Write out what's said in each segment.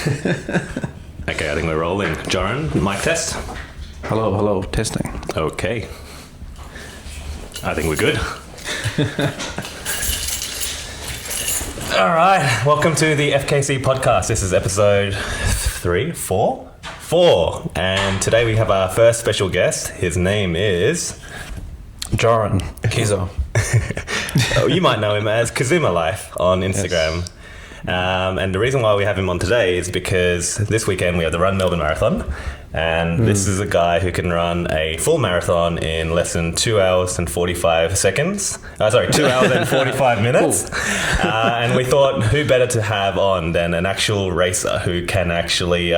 Okay, I think we're rolling. Jorryn, mic test. Hello, testing. Okay. I think we're good. All right, welcome to the FKC Podcast. This is episode 4. And today we have our first special guest. His name is... Jorryn Kizo. Oh, you might know him as Kizoomer Life on Instagram. Yes. And the reason why we have him on today is because this weekend we have the Run Melbourne Marathon, and this is a guy who can run a full marathon in less than 2 hours and 45 seconds. 2 hours and 45 minutes. And we thought, who better to have on than an actual racer who can actually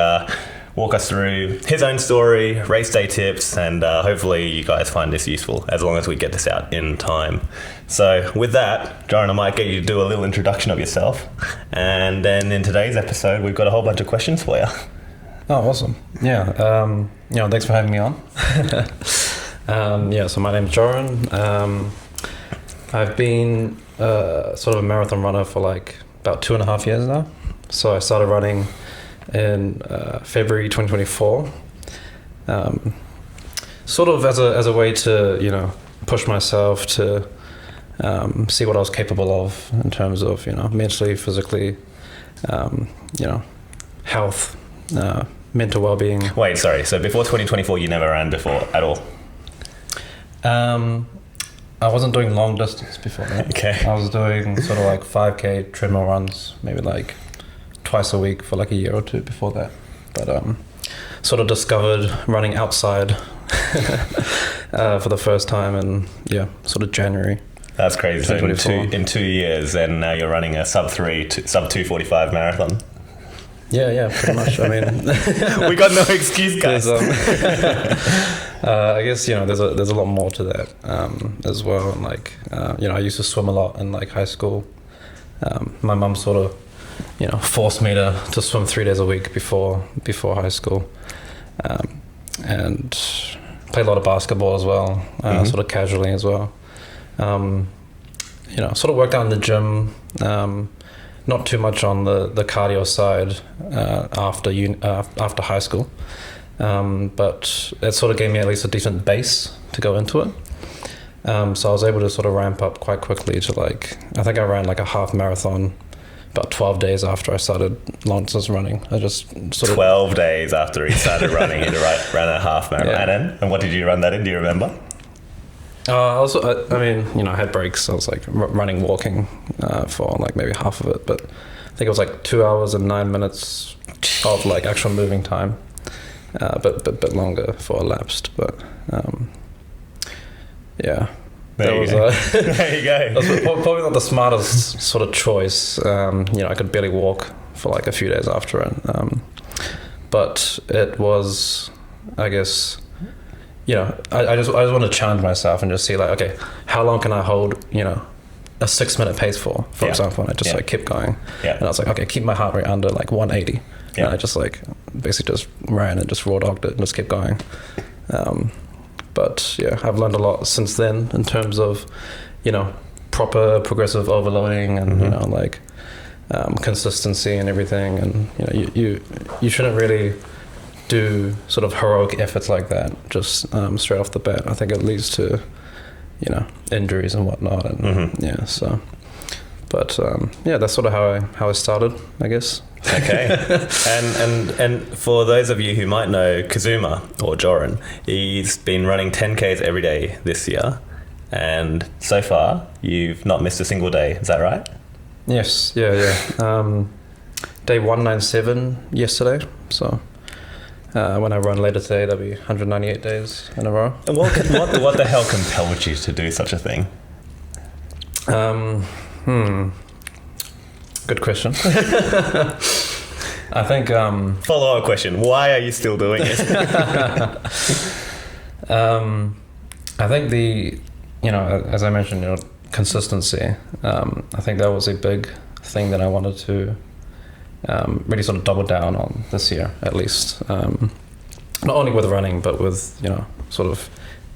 walk us through his own story, race day tips, and hopefully you guys find this useful as long as we get this out in time. So with that, Jorryn, I might get you to do a little introduction of yourself, and then in today's episode we've got a whole bunch of questions for you. Oh, awesome. Yeah, thanks for having me on. So my name's Jorryn. I've been sort of a marathon runner for like about 2.5 years now. So I started running in February 2024, sort of as a way to push myself to see what I was capable of in terms of mentally, physically, health, mental well-being. Wait, sorry, so before 2024 you never ran before at all? I wasn't doing long distance before that. Okay. I was doing sort of like 5k treadmill runs, maybe like twice a week for like a year or two before that, but sort of discovered running outside for the first time in sort of January. That's crazy. So in 2 years, and now you're running a sub 2:45 marathon. Yeah, pretty much. I mean, we got no excuse, guys. I guess there's a lot more to that as well. And like I used to swim a lot in like high school. My mum sort of forced me to swim 3 days a week before high school, and played a lot of basketball as well, sort of casually as well. Sort of worked out in the gym, not too much on the cardio side after high school, but it sort of gave me at least a decent base to go into it. So I was able to sort of ramp up quite quickly to I think I ran like a half marathon about 12 days after I started long distance running. I just sort of 12 days after he started running, he ran a half marathon. Yeah. And what did you run that in? Do you remember? I had breaks. I was like running, walking for like maybe half of it, but I think it was like 2 hours and 9 minutes of like actual moving time, but a bit longer for elapsed. But yeah. There you go. That was probably not the smartest sort of choice. I could barely walk for like a few days after it. But it was, I guess, I just want to challenge myself and just see like, okay, how long can I hold, a 6-minute pace for example, and I just kept going. Yeah. And I was like, okay, keep my heart rate under like 180. Yeah. And I just basically just ran and just raw dogged it and just kept going. But yeah, I've learned a lot since then in terms of, proper progressive overloading and, consistency and everything. And, you shouldn't really do sort of heroic efforts like that just straight off the bat. I think it leads to, injuries and whatnot. And but that's sort of how I started, I guess. Okay. and for those of you who might know Kizoomer or Jorryn, he's been running 10Ks every day this year, and so far you've not missed a single day. Is that right? Yes. Yeah. Day 197 yesterday. So when I run later today, that'll be 198 days in a row. And what the hell compelled you to do such a thing? Good question. I think follow-up question: why are you still doing it? I think as I mentioned, consistency. I think that was a big thing that I wanted to really sort of double down on this year, at least. Not only with running, but with sort of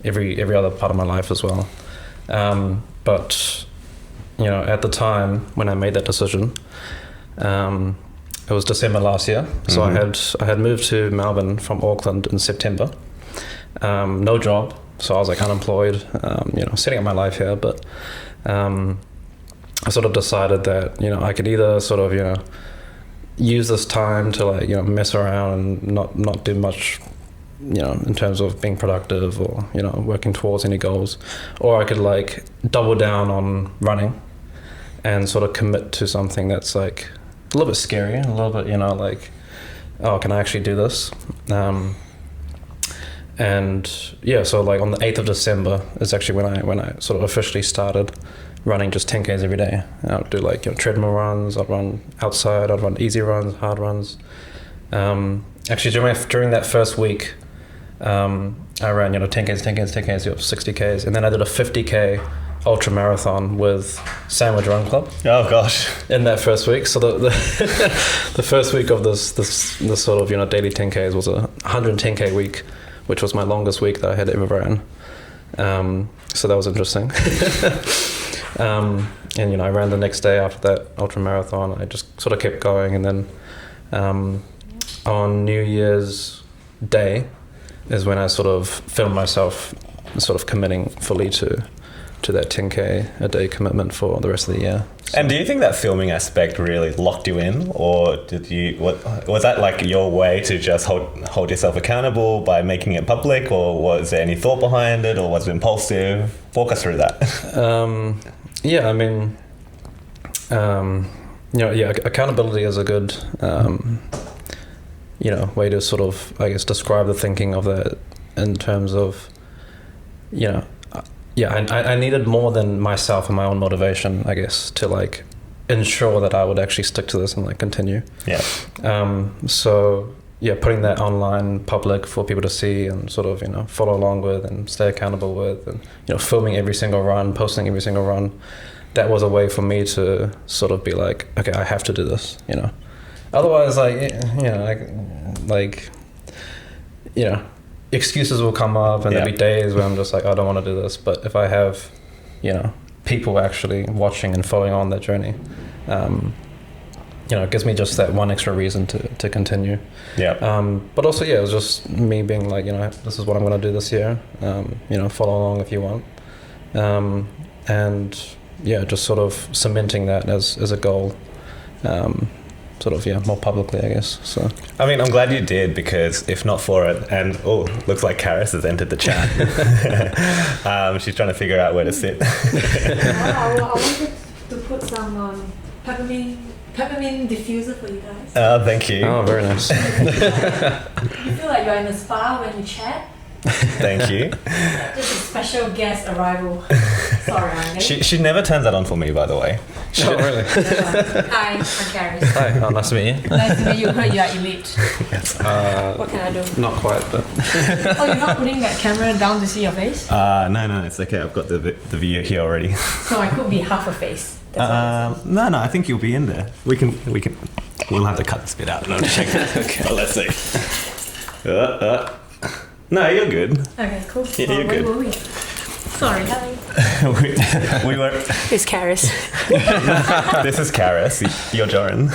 every other part of my life as well. But at the time when I made that decision, it was December last year. So I had moved to Melbourne from Auckland in September. No job, so I was like unemployed, setting up my life here. But I sort of decided that I could either sort of use this time to like mess around and not do much in terms of being productive or working towards any goals, or I could like double down on running and sort of commit to something that's like a little bit scary, a little bit like, oh, can I actually do this? So like on the 8th of December is actually when I sort of officially started running just 10Ks every day. I would do like treadmill runs, I'd run outside, I'd run easy runs, hard runs. Actually during that first week, I ran 10Ks, 60Ks, and then I did a 50K ultra marathon with Sandwich Run Club. Oh gosh! In that first week, so the the first week of this sort of daily 10Ks was a 110K week, which was my longest week that I had ever ran. So that was interesting. And I ran the next day after that ultra marathon. I just sort of kept going, and then on New Year's Day is when I sort of filmed myself sort of committing fully to that 10K a day commitment for the rest of the year. So. And do you think that filming aspect really locked you in, or was that like your way to just hold yourself accountable by making it public, or was there any thought behind it, or was it impulsive? Walk us through that. Accountability is a good way to sort of, I guess, describe the thinking of that in terms of, I needed more than myself and my own motivation, I guess, to like ensure that I would actually stick to this and like continue. Yeah. Putting that online public for people to see and sort of, follow along with and stay accountable with, and, filming every single run, posting every single run, that was a way for me to sort of be like, okay, I have to do this, Otherwise, excuses will come up, and there'll be days where I'm just like, I don't want to do this. But if I have, people actually watching and following on that journey, it gives me just that one extra reason to continue. Yeah. But also, it was just me being like, this is what I'm going to do this year. Follow along if you want. Just sort of cementing that as a goal. More publicly, I guess. So, I mean, I'm glad you did, because if not for it, and looks like Karis has entered the chat. She's trying to figure out where to sit. I wanted to put some peppermint diffuser for you guys. Oh, thank you. Oh, very nice. You feel like you're in a spa when you chat. Thank you. Just a special guest arrival. Sorry, Andy. She never turns that on for me, by the way. Oh, really? Hi, I'm Carrie. Hi, nice to meet you. Nice to meet you. You are elite. Yes. What can I do? Not quite, but... Oh, you're not putting that camera down to see your face? No, it's okay. I've got the view here already. So I could be half a face. No, I think you'll be in there. We'll have to cut this bit out. No, check that. Okay. But let's see. No, you're good. Okay, cool. Yeah, you're good. Where were we? Sorry. we were... Who's Karis? This is Karis. You're Jorryn.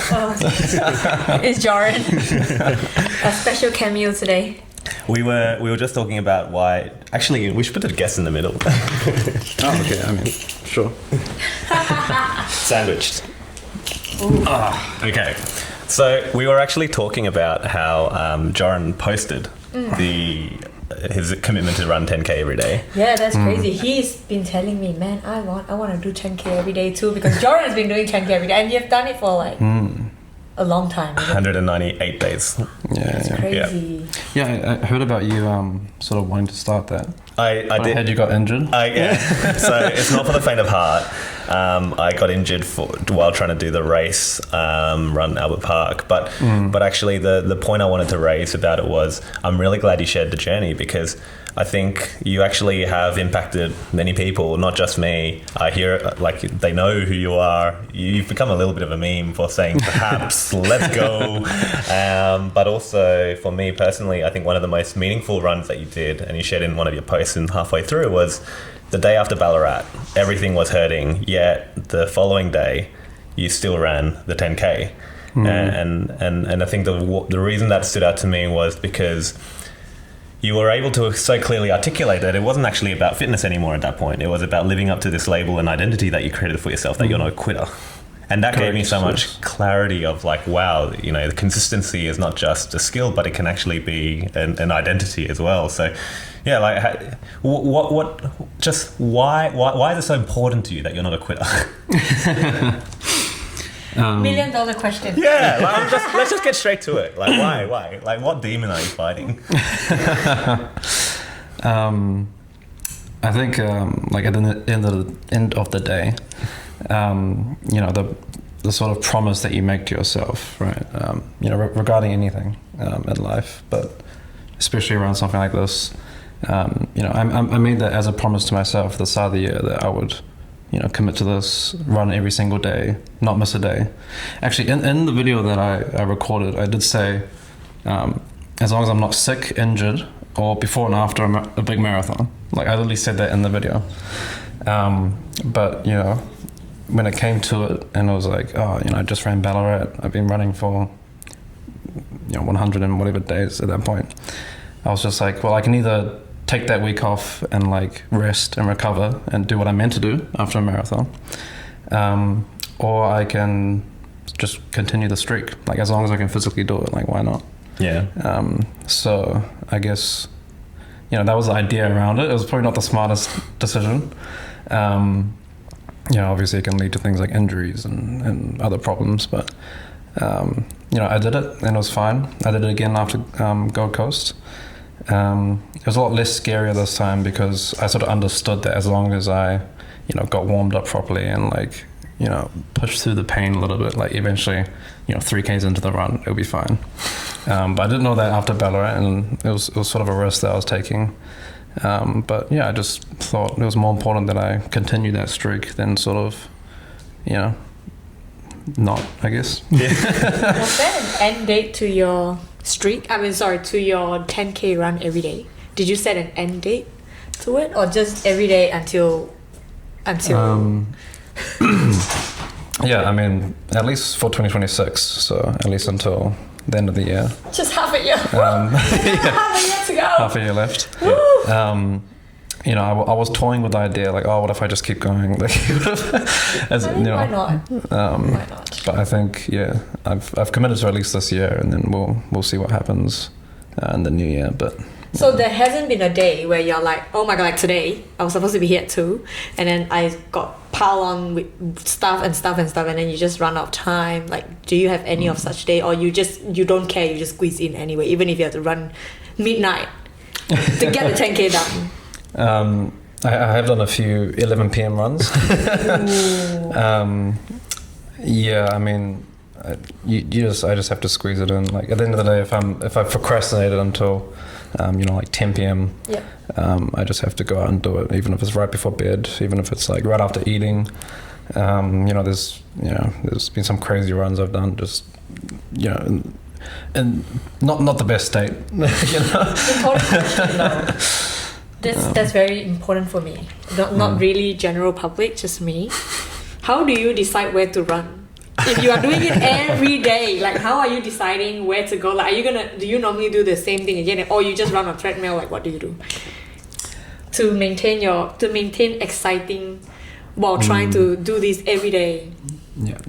It's Jorryn. A special cameo today. We were just talking about why... Actually, we should put a guest in the middle. Oh, okay. I mean, sure. Sandwiched. Okay. So we were actually talking about how Jorryn posted his commitment to run 10K every day. Yeah, that's crazy. He's been telling me, man, I want to do 10K every day too, because Jorryn's been doing 10K every day, and you've done it for like a long time. 198 days. That's crazy. Yeah, I heard about you sort of wanting to start that. I did. Had you got injured? So it's not for the faint of heart. I got injured while trying to do the race, Run Albert Park. But actually the point I wanted to raise about it was, I'm really glad you shared the journey, because I think you actually have impacted many people, not just me. I hear they know who you are. You've become a little bit of a meme for saying perhaps let's go. But also for me personally, I think one of the most meaningful runs that you did, and you shared in one of your posts and halfway through, was the day after Ballarat. Everything was hurting, yet the following day you still ran the 10K. And I think the reason that stood out to me was because you were able to so clearly articulate that it wasn't actually about fitness anymore at that point. It was about living up to this label and identity that you created for yourself, that you're not a quitter. And that gave me so much clarity of like, wow, you know, the consistency is not just a skill, but it can actually be an identity as well. So, yeah, like, why is it so important to you that you're not a quitter? $1 million question. Yeah, like, let's just get straight to it. Like, why? Like, what demon are you fighting? I think, like at the end of the day, you know, the sort of promise that you make to yourself, right? You know, regarding anything in life, but especially around something like this, you know, I made that as a promise to myself at the start of the year that I would, you know, commit to this, run every single day, not miss a day. Actually, in the video that I recorded, I did say, as long as I'm not sick, injured, or before and after a big marathon. Like, I literally said that in the video. But, you know, when it came to it, and it was like, oh, you know, I just ran Ballarat. I've been running for, you know, 100 and whatever days at that point. I was just like, well, I can either take that week off and like rest and recover and do what I'm meant to do after a marathon, or I can just continue the streak. Like, as long as I can physically do it, like, why not? Yeah. So I guess, you know, that was the idea around it. It was probably not the smartest decision. You know, obviously it can lead to things like injuries and other problems, but, you know, I did it and it was fine. I did it again after Gold Coast. It was a lot less scarier this time because I sort of understood that as long as I, you know, got warmed up properly and like, you know, pushed through the pain a little bit, like eventually, you know, 3Ks into the run, it'll be fine. But I didn't know that after Ballarat, and it was sort of a risk that I was taking. But yeah, I just thought it was more important that I continue that streak than sort of, you know, not, I guess. Yeah. Was there an end date to your streak? To your 10K run every day. Did you set an end date to it, or just every day until? Yeah, I mean, at least for 2026. So at least until the end of the year. Just half a year. Half a year to go. Half a year left. You know, I was toying with the idea, like, oh, what if I just keep going? Like, as, you know, why not? Why not? But I think, yeah, I've committed to at least this year, and then we'll see what happens in the new year. But so there hasn't been a day where you're like, oh my god, like today I was supposed to be here at 2, and then I got piled on with stuff, and then you just run out of time. Like, do you have any of such day, or you don't care, you just squeeze in anyway, even if you have to run midnight to get the 10K done? I have done a few 11 p.m. runs. Yeah, I mean, I just have to squeeze it in. Like, at the end of the day, if I procrastinated until you know, like 10 p.m. Yeah. I just have to go out and do it, even if it's right before bed, even if it's like right after eating. You know, there's been some crazy runs I've done, just, you know, and not the best state. You know. That's very important for me. Not really general public, just me. How do you decide where to run? If you are doing it every day, like, how are you deciding where to go? Like, do you normally do the same thing again, or you just run on treadmill? Like, what do you do to maintain exciting while trying to do this every day? Yeah.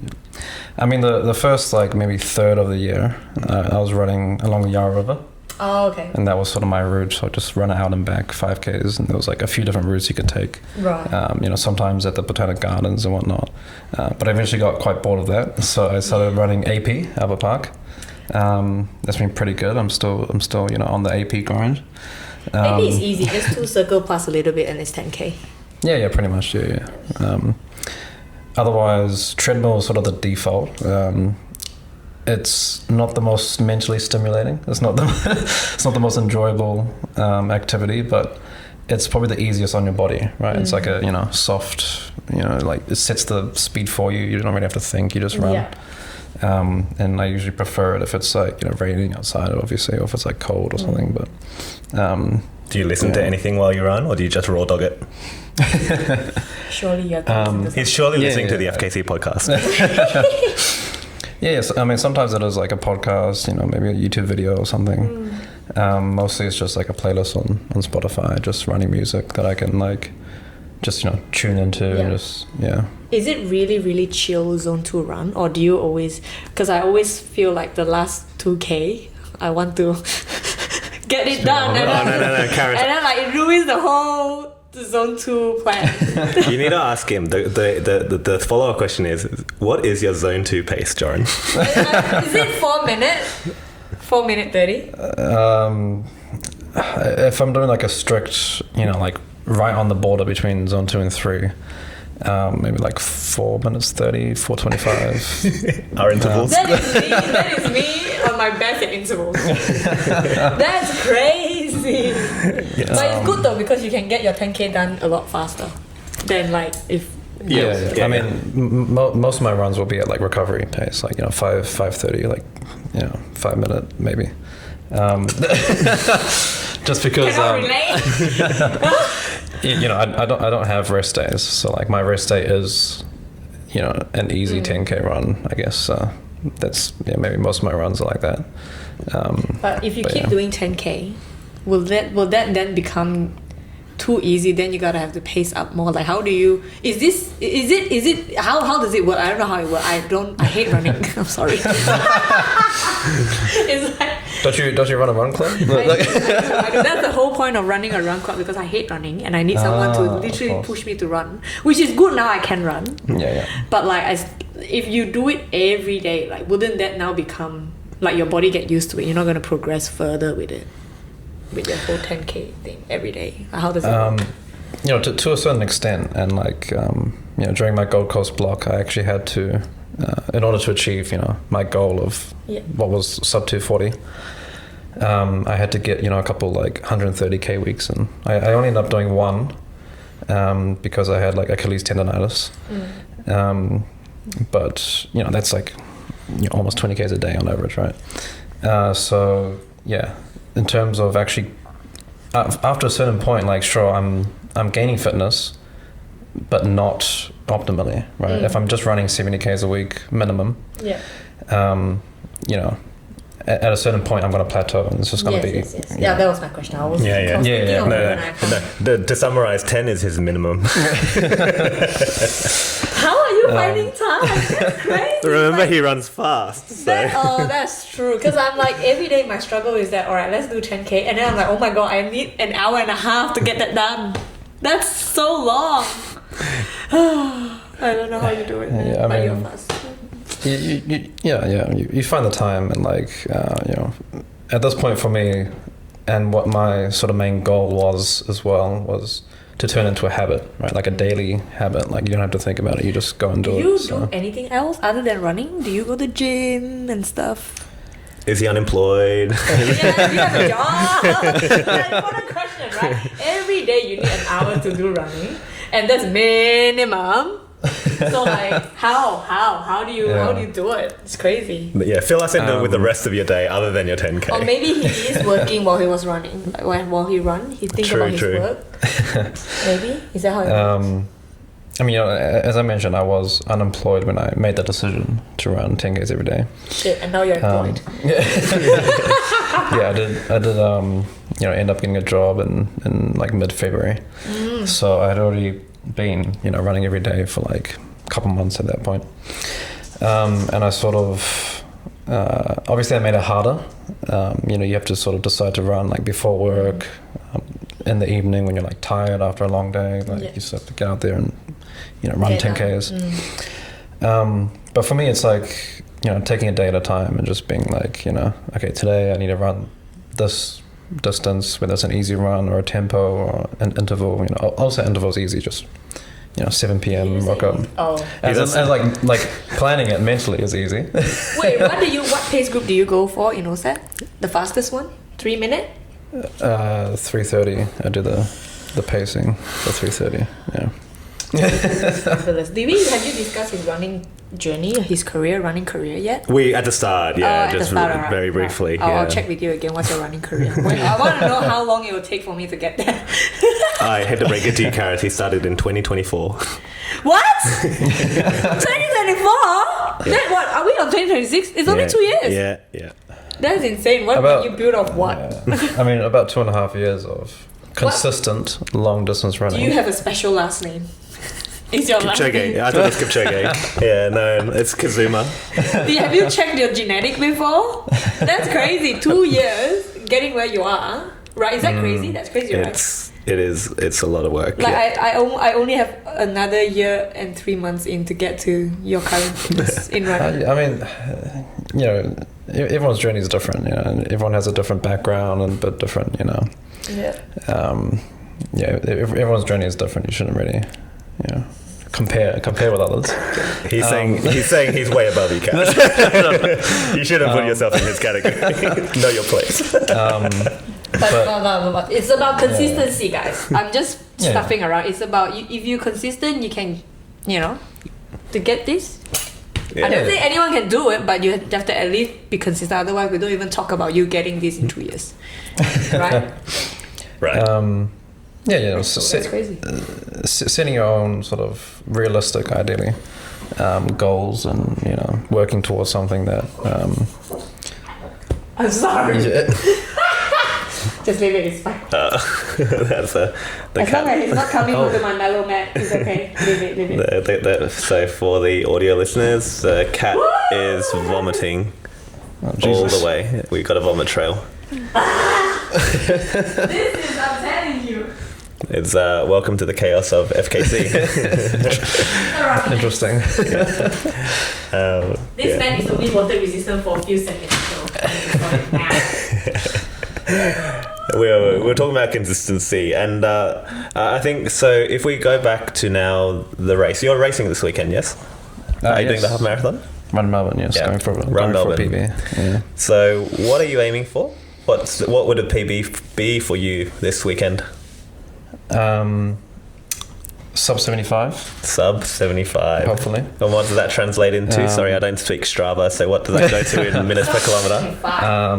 I mean, the first like maybe third of the year, I was running along the Yarra River. Oh, okay. And that was sort of my route. So I just run out and back 5Ks, and there was like a few different routes you could take. Right. You know, sometimes at the Botanic Gardens and whatnot. But I eventually got quite bored of that, so I started running AP, Albert Park. That's been pretty good. I'm still, you know, on the AP grind. AP is easy, just 2 circle plus a little bit, and it's 10K. Yeah, pretty much. Yeah. Otherwise, treadmill is sort of the default. It's not the most mentally stimulating. It's not the most enjoyable activity, but it's probably the easiest on your body, right? It's like a, you know, soft, you know, like it sets the speed for you. You don't really have to think. You just run. Yeah. And I usually prefer it if it's like, you know, raining outside, obviously, or if it's like cold or something. But do you listen to anything while you run, or do you just raw dog it? Surely you're he's surely listening to the FKC podcast. Yes, I mean sometimes it is like a podcast, maybe a YouTube video or something. Mostly it's just like a playlist on Spotify, just running music that I can like just tune into and just Is it really, really chill zone 2 run, or do you always? Because I always feel like the last 2K, I want to get it done, and then like it ruins the whole zone 2 plan. You need to ask him. The follow-up question is, what is your zone 2 pace, Jorryn? Is it 4 minutes? 4 minute 30? If I'm doing like a strict, like right on the border between zone 2 and 3, maybe like 4 minutes 30, 4:25. Our intervals. That is me on my best at intervals. That's crazy. But it's good though, because you can get your 10K done a lot faster than like if. I mean, most of my runs will be at like recovery pace, like 5:30, like 5 minute maybe. Just because I don't have rest days, so like my rest day is an easy 10K run, I guess. That's maybe most of my runs are like that. But if you keep doing 10K, will that then become too easy? Then you gotta have to pace up more. Like, how do you? Is it? How does it work? I don't know how it works. I hate running. I'm sorry. It's like, don't you run a run club? I do. That's the whole point of running a run club, because I hate running and I need someone to literally push me to run, which is good now. I can run. Yeah. But like, if you do it every day, like, wouldn't that now become like your body get used to it? You're not gonna progress further with it. With your whole 10K thing every day. How does it work? To a certain extent, and like during my Gold Coast block, I actually had to, in order to achieve my goal of what was sub 240, I had to get a couple like 130K weeks, and I only ended up doing one because I had like Achilles tendonitis. But that's like almost 20Ks a day on average, right? So yeah. In terms of actually, after a certain point, like sure, I'm gaining fitness, but not optimally, right? If I'm just running 70Ks a week minimum, at a certain point I'm going to plateau, and it's just going to be. Yes. Yeah, that was my question. I was To summarize, 10 is his minimum. How are you finding time? That's crazy. Remember, he runs fast. So. That's true. Because I'm like, every day my struggle is that, all right, let's do 10K. And then I'm like, oh my God, I need an hour and a half to get that done. That's so long. I don't know how you do it. Yeah, but you're fast. You find the time, and like, at this point for me, and what my sort of main goal was as well, was to turn into a habit, right? Like a daily habit. Like, you don't have to think about it. You just go and do it. Do you do anything else other than running? Do you go to the gym and stuff? Is he unemployed? Do you have a job? That's an important question, right? Every day you need an hour to do running, and that's minimum. So like, how do you do it? It's crazy. But yeah, fill us in with the rest of your day other than your 10K. Or maybe he is working while he was running. Like while he runs, he thinks about his work. Maybe, is that how it works? I mean, as I mentioned, I was unemployed when I made the decision to run 10Ks every day. Shit, and now you're employed. I did end up getting a job in like mid-February. So I had already been running every day for like a couple months at that point, and I sort of obviously I made it harder. You have to sort of decide to run like before work, in the evening when you're like tired after a long day, like you just have to get out there and run 10Ks. But for me it's like taking a day at a time and just being like okay, today I need to run this distance, whether it's an easy run or a tempo or an interval. I'll say interval's easy, just 7 p.m. rock up. And like planning it mentally is easy. Wait, what pace group do you go for in OSAT? The fastest one? 3 minute? 3:30. I do the pacing for 3:30. Yeah. Have you discussed his running journey, his career, running career yet? We at the start, yeah, just alright. very briefly. I'll check with you again. What's your running career? I want to know how long it will take for me to get there. I had to break it to you, Carrot. He started in 2024. What? 2024? Then what? Are we on 2026? It's only 2 years. Yeah. That's insane. What would you build off what? I mean, about 2.5 years of consistent long distance running. Do you have a special last name? Is your last Kipchoge. name? I thought it was Kipchoge. Yeah, no, it's Kizoomer. Have you checked your genetic before? That's crazy. 2 years getting where you are. Right? Is that crazy? That's crazy, right? It's a lot of work. Like I only have another year and 3 months in to get to your current fitness in running. I mean, you know, everyone's journey is different. You know, and everyone has a different background and a bit different. You know. Yeah. Everyone's journey is different. You shouldn't really, you know, compare with others. He's saying he's way above you, Kat. You shouldn't put yourself in his category. Know your place. But it's about consistency, guys. I'm just stuffing around. It's about if you're consistent, you can, you know, to get this. I don't think anyone can do it, but you have to at least be consistent. Otherwise, we don't even talk about you getting this in 2 years, right? Right. That's crazy. Setting your own sort of realistic, ideally, goals, and you know, working towards something that. I'm sorry. Just leave it. It's fine. That's the as long as it's not coming onto my mellow mat, it's okay. Leave it. So for the audio listeners, Kat is vomiting all the way. We've got a vomit trail. This is, I'm telling you. It's welcome to the chaos of FKC. Interesting. This man is only water resistant for a few seconds, so we're talking about consistency, and I think so. If we go back to now the race, you're racing this weekend, yes? Are you doing the half marathon? Run Melbourne, yes. Yeah. Going for Melbourne. a PB. Yeah. So, what are you aiming for? What would a PB be for you this weekend? Sub 75. Sub 75. Hopefully. And what does that translate into? Sorry, I don't speak Strava, so what does that go to in minutes per kilometre?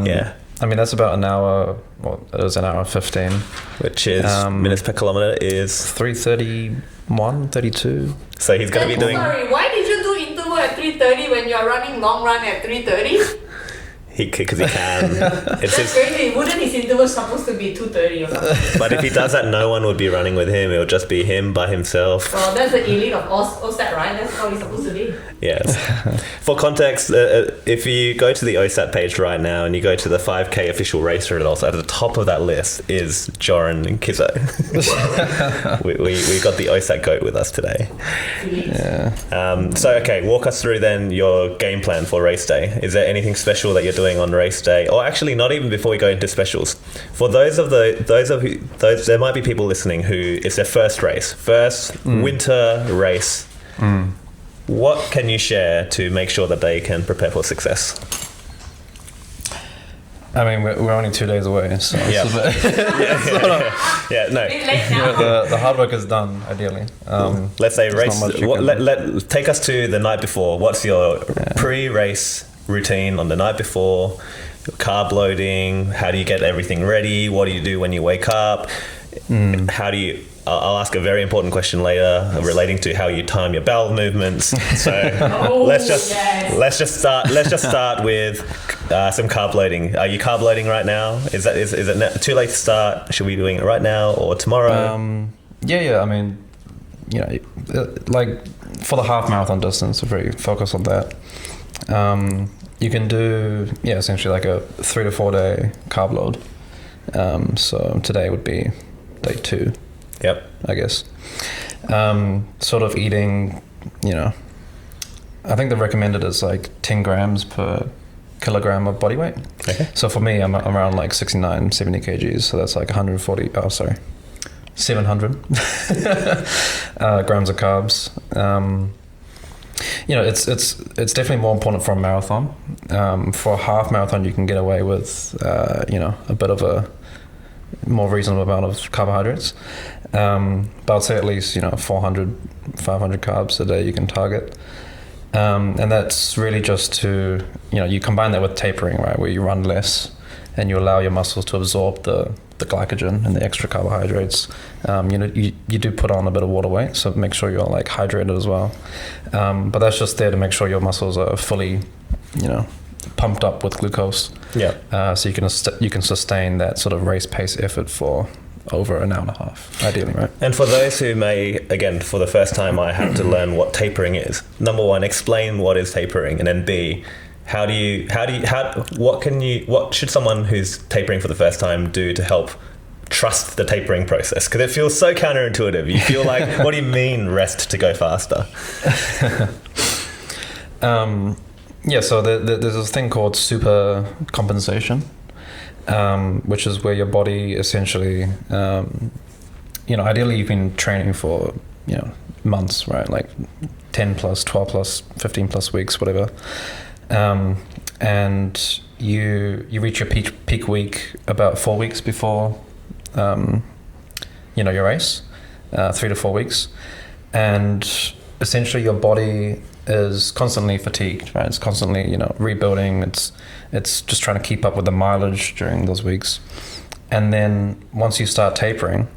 Yeah. I mean, that's about an hour. Well, it was an hour and 15. Which is minutes per kilometre is 3:31, 32. So he's going to be doing. Sorry, why did you do interval at 3:30 when you are running long run at 3:30? Because he can. That's crazy. Wouldn't his interval supposed to be 2:30 or something? But if he does that, no one would be running with him. It would just be him by himself. Well, that's the elite of OSAT, right? That's how he's supposed to be. Yes. For context, if you go to the OSAT page right now and you go to the 5K official race results, at the top of that list is Jorryn Kizo. we got the OSAT goat with us today. Yeah. So, okay, walk us through then your game plan for race day. Is there anything special that you're doing on race day, or actually not even before we go into specials? For those there might be people listening who it's their first winter race. What can you share to make sure that they can prepare for success? I mean, we're only 2 days away, so no. The hard work is done, ideally. Let's say race. Take us to the night before. What's your pre-race routine on the night before? Carb loading. How do you get everything ready? What do you do when you wake up? How do you? I'll ask a very important question later relating to how you time your bowel movements. So let's just start with some carb loading. Are you carb loading right now? Is it too late to start? Should we be doing it right now or tomorrow? Yeah. I mean, you know, like for the half marathon distance, we're very focused on that. You can do essentially like a 3 to 4 day carb load. So today would be day 2. Yep. I guess. Sort of eating, you know, I think the recommended is like 10 grams per kilogram of body weight. Okay. So for me, I'm around like 69, 70 kgs. So that's like 700 grams of carbs. You know, it's definitely more important for a marathon. For a half marathon, you can get away with, you know, a bit of a more reasonable amount of carbohydrates. But I'd say at least, you know, 400, 500 carbs a day you can target. And that's really just to, you combine that with tapering, right, where you run less and you allow your muscles to absorb the glycogen and the extra carbohydrates. You do put on a bit of water weight, so make sure you're like hydrated as well. But that's just there to make sure your muscles are fully, pumped up with glucose. Yeah. So you can sustain that sort of race pace effort for over an hour and a half, ideally, right? And for those who may, again, for the first time, I have to learn what tapering is. Number one, explain what is tapering, and then B, what should someone who's tapering for the first time do to help trust the tapering process? Because it feels so counterintuitive. You feel like, what do you mean rest to go faster? So there's this thing called super compensation, which is where your body essentially, ideally you've been training for, months, right? Like 10 plus, 12 plus, 15 plus weeks, whatever. And you reach your peak week about 4 weeks before, your race, 3 to 4 weeks. And essentially your body is constantly fatigued, right? It's constantly, rebuilding. It's just trying to keep up with the mileage during those weeks. And then once you start tapering,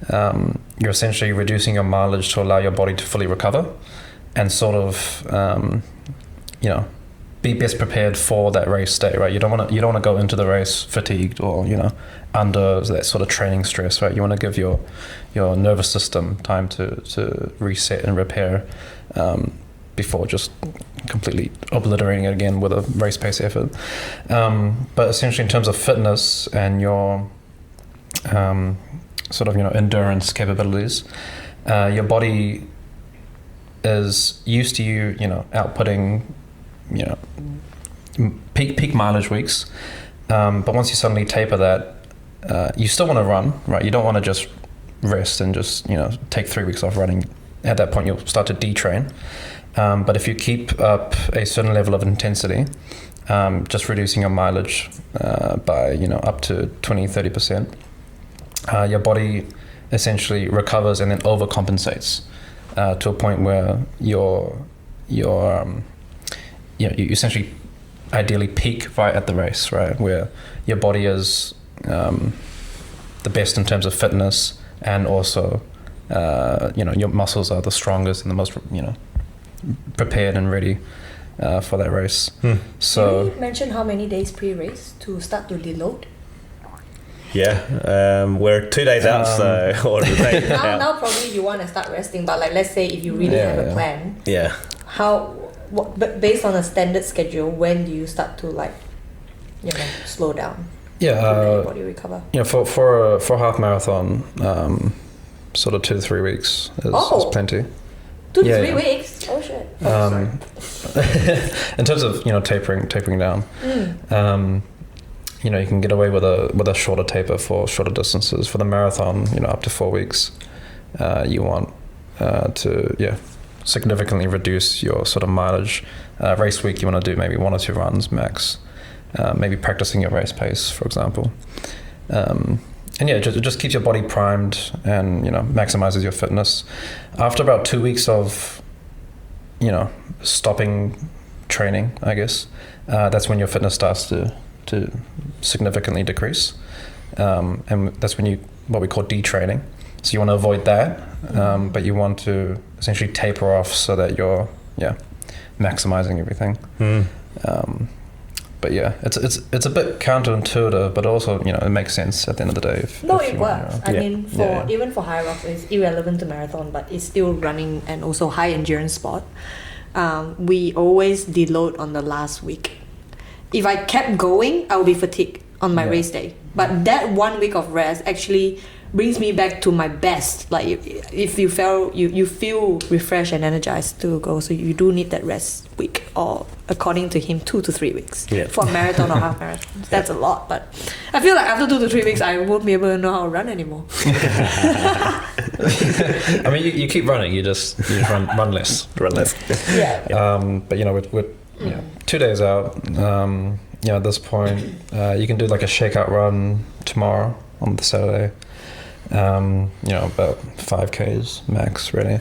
you're essentially reducing your mileage to allow your body to fully recover and sort of, be best prepared for that race day, right? You don't want to go into the race fatigued or, under that sort of training stress, right? You want to give your nervous system time to reset and repair, before just completely obliterating it again with a race pace effort. But essentially in terms of fitness and your sort of, endurance capabilities, your body is used to you, outputting, peak mileage weeks. But once you suddenly taper that, you still want to run, right? You don't want to just rest and just, take 3 weeks off running. At that point, you'll start to detrain. But if you keep up a certain level of intensity, just reducing your mileage by, up to 20-30%, your body essentially recovers and then overcompensates to a point where you essentially ideally peak right at the race, right, where your body is the best in terms of fitness, and also your muscles are the strongest and the most prepared and ready for that race. So can you mention how many days pre-race to start to deload? Yeah, we're 2 days out, or now probably you want to start resting, but like let's say if you really have a plan, but based on a standard schedule, when do you start to slow down? Yeah, let your body recover. For a half marathon, sort of 2 to 3 weeks is plenty. 2 to 3 weeks? Oh shit. In terms of tapering down, you can get away with a shorter taper for shorter distances. For the marathon, up to 4 weeks, you want to significantly reduce your sort of mileage. Race week, you want to do maybe 1 or 2 runs max, maybe practicing your race pace, for example. And it just keeps your body primed and, maximizes your fitness. After about 2 weeks of, stopping training, I guess, that's when your fitness starts to significantly decrease. And that's when what we call detraining. So you want to avoid that, but you want to essentially taper off so that you're, maximizing everything. But it's a bit counterintuitive, but also it makes sense at the end of the day. It works. I mean, even for high rocks, it's irrelevant to marathon, but it's still running and also high endurance sport. We always deload on the last week. If I kept going, I would be fatigued on my race day. But that 1 week of rest actually brings me back to my best. Like if you feel refreshed and energized to go, so you do need that rest week, or according to him 2 to 3 weeks for a marathon or half marathon. That's a lot, but I feel like after 2 to 3 weeks I won't be able to know how to run anymore. I mean, you keep running, you just run less. But we're 2 days out. At this point, you can do like a shakeout run tomorrow on the Saturday. About 5Ks max, really.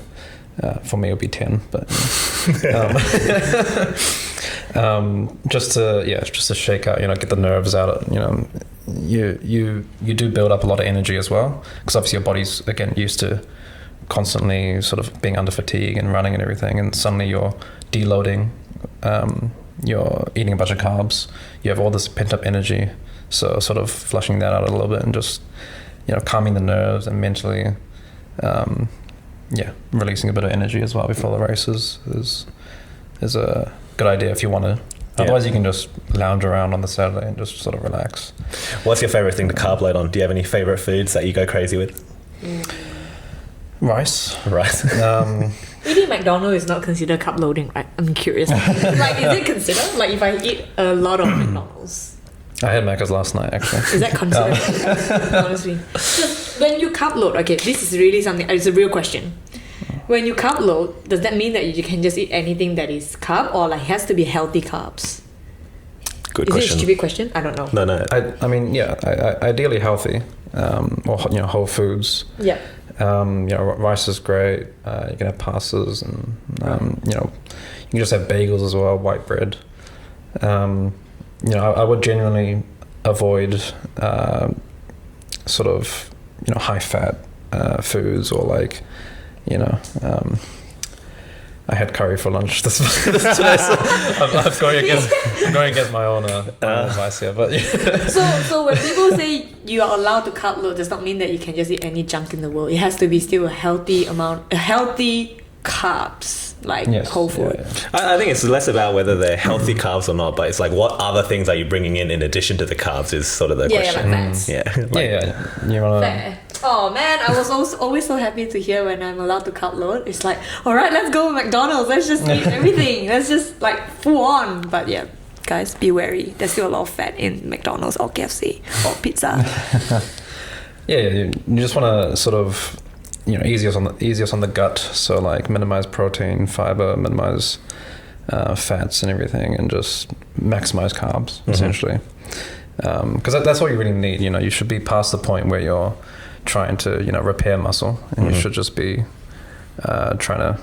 For me, it'll be 10, but Just to shake out, get the nerves out. You do build up a lot of energy as well, because obviously your body's again used to constantly sort of being under fatigue and running and everything, and suddenly you're deloading, you're eating a bunch of carbs, you have all this pent up energy, so sort of flushing that out a little bit and just calming the nerves and mentally releasing a bit of energy as well before the races is a good idea if you want to. Otherwise you can just lounge around on the Saturday and just sort of relax. What's your favorite thing to carb load on? Do you have any favorite foods that you go crazy with? Rice. Eating McDonald's is not considered carb loading, right? I'm curious. Like, is it considered? Like, if I eat a lot of McDonald's, I had Macca's last night, actually. is that considered? Honestly, so when you carb load, okay, this is really something. It's a real question. When you carb load, does that mean that you can just eat anything that is carb, or like it has to be healthy carbs? Good is question. Is it a stupid question? I don't know. No. I mean, ideally healthy, or whole foods. Yeah. Rice is great. You can have pastas, and you can just have bagels as well, white bread. I would genuinely avoid sort of high fat foods, or like I had curry for lunch this today, so I'm going against my own advice here. But So when people say you are allowed to carb load, does not mean that you can just eat any junk in the world. It has to be still a healthy carbs, like whole food. I think it's less about whether they're healthy carbs or not, but it's like what other things are you bringing in addition to the carbs is sort of the question. Like fats. You wanna. Fair. Oh man, I was always so happy to hear when I'm allowed to carb load. It's like, all right, let's go to McDonald's. Let's just eat everything. Let's just like full on. But yeah, guys, be wary. There's still a lot of fat in McDonald's or KFC or pizza. You just want to sort of, easiest on the gut. So like minimize protein, fiber, minimize fats and everything, and just maximize carbs essentially. Because that's all you really need. You should be past the point where you're trying to repair muscle, and you should just be trying to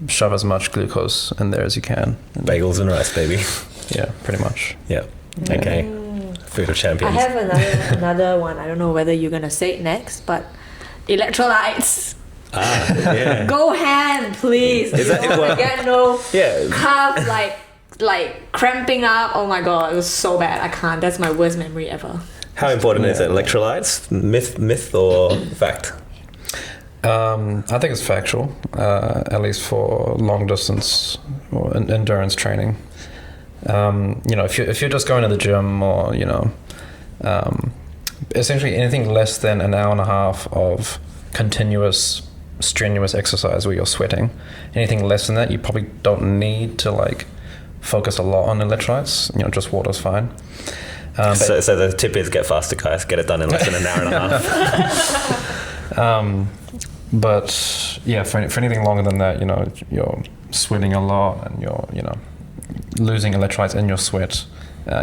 shove as much glucose in there as you can. Bagels and rice, baby. Yeah, pretty much. Yeah. Okay. Food of champions. I have another one. I don't know whether you're gonna say it next, but electrolytes. Yeah. Go hand, please. Is that get no carb like cramping up. Oh my god, it was so bad. I can't. That's my worst memory ever. How important is it? Electrolytes? Myth or fact? I think it's factual, at least for long distance or endurance training. If you're just going to the gym, or essentially anything less than an hour and a half of continuous strenuous exercise where you're sweating, anything less than that, you probably don't need to like focus a lot on electrolytes. Just water's fine. So the tip is get faster, guys. Get it done in less than an hour and a half. But yeah, for anything longer than that, you're sweating a lot and you're losing electrolytes in your sweat.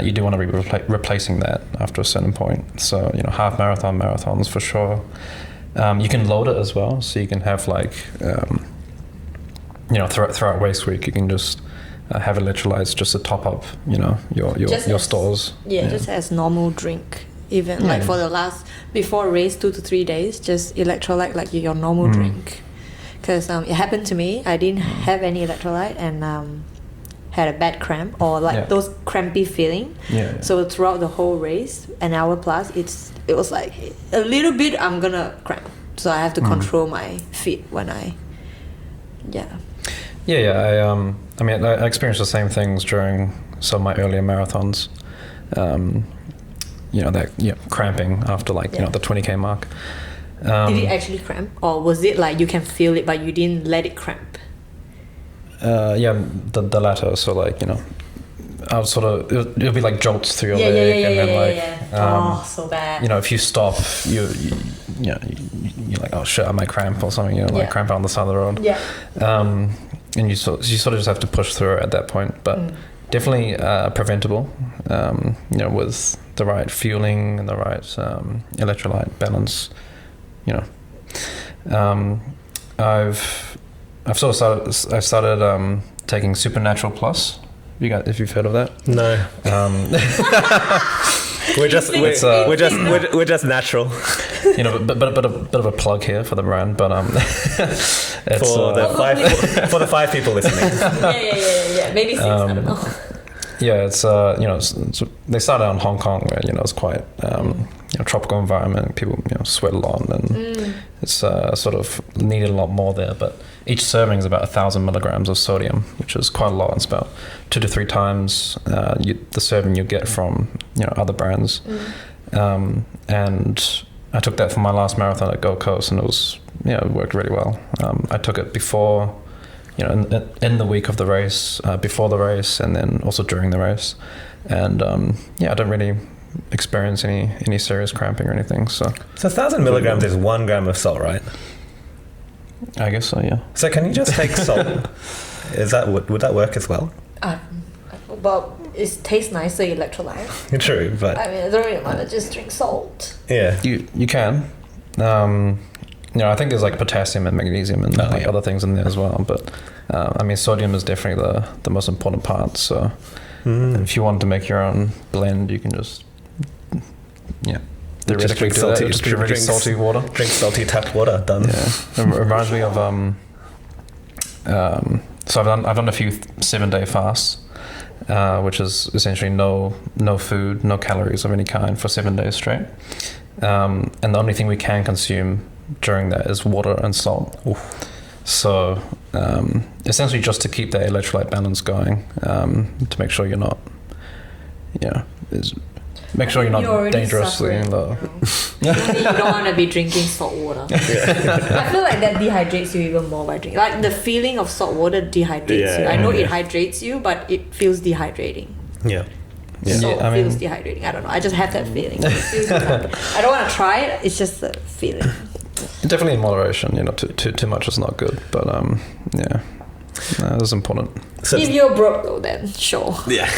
You do want to be replacing that after a certain point. So half marathons for sure. You can load it as well, so you can have like throughout race week you can just have electrolytes just to top up your stores. Just as normal drink, even like for the last before race 2 to 3 days, just electrolyte like your normal drink. Because it happened to me, I didn't have any electrolyte and had a bad cramp or like those crampy feeling. So throughout the whole race, an hour plus, it was like a little bit I'm gonna cramp, so I have to control my feet when I I experienced the same things during some of my earlier marathons. Cramping after the 20k mark. Did it actually cramp, or was it like you can feel it but you didn't let it cramp? The latter. So I was sort of it'll be like jolts through your leg, and then so bad. If you stop, you're like, oh shit, I might cramp or something. Cramp on the side of the road. And you sort of just have to push through it at that point, but definitely preventable. With the right fueling and the right electrolyte balance. I've I've started taking Supernatural Plus. If you've heard of that. No. We're just natural. You know, but a bit of a plug here for the brand, but it's for the 5 people listening. Yeah. Maybe 6. I don't know. Yeah, it's they started out in Hong Kong where it's quite tropical environment. People sweat a lot, and it's sort of needed a lot more there. But each serving is about 1,000 milligrams of sodium, which is quite a lot. It's about 2 to 3 times the serving you get from other brands. And I took that for my last marathon at Gold Coast, and it worked really well. I took it before. In the week of the race, before the race, and then also during the race, and I don't really experience any serious cramping or anything. So 1,000 milligrams is 1 gram of salt, right? I guess so. Yeah. So can you just take salt? Would that work as well? Well, it tastes nicer electrolyte. True, but I mean, I don't really want to just drink salt. Yeah, you can. I think there's like potassium and magnesium and other things in there as well. But sodium is definitely the most important part. So if you want to make your own blend, you can just theoretically do that. Just drink salty water. Drink salty tap water. Done. Yeah, it reminds me of so I've done a few 7-day fasts, which is essentially no food, no calories of any kind for 7 days straight. And the only thing we can consume during that is water and salt. Oof. So essentially just to keep that electrolyte balance going, to make sure you're not dangerously low. You don't want to be drinking salt water. I feel like that dehydrates you even more by drinking. Like the feeling of salt water dehydrates you. I know it hydrates you, but it feels dehydrating. Yeah. Salt feels dehydrating. I don't know. I just have that feeling. It feels dehydrating. I don't want to try it. It's just a feeling. Definitely in moderation. Too much is not good. But that's important. So if you're broke though, then sure. Yeah.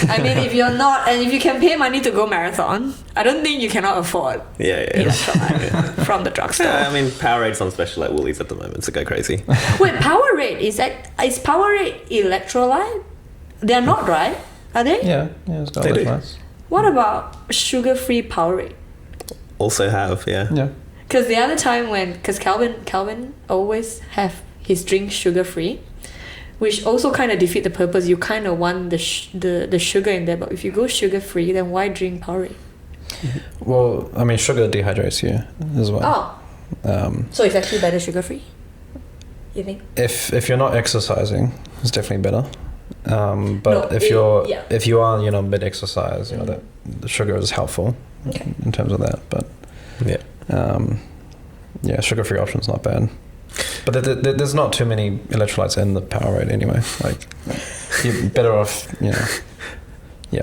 I mean, if you're not, and if you can pay money to go marathon, I don't think you cannot afford. From the drugstore. Powerade's on special at Woolies at the moment, so go crazy. Wait, Powerade is Powerade electrolyte? They're not, right? Are they? Yeah, it's got electrolytes. What about sugar-free Powerade? Also have, yeah. Because the other time because Calvin always have his drink sugar-free, which also kind of defeat the purpose. You kind of want the sugar in there, but if you go sugar-free, then why drink Powerade? Well, sugar dehydrates you as well. Oh. So it's actually better sugar-free, you think? If you're not exercising, it's definitely better. But if you are mid-exercise, that the sugar is helpful in terms of that. But sugar-free option's not bad. But there's not too many electrolytes in the Powerade anyway. Like you're better off,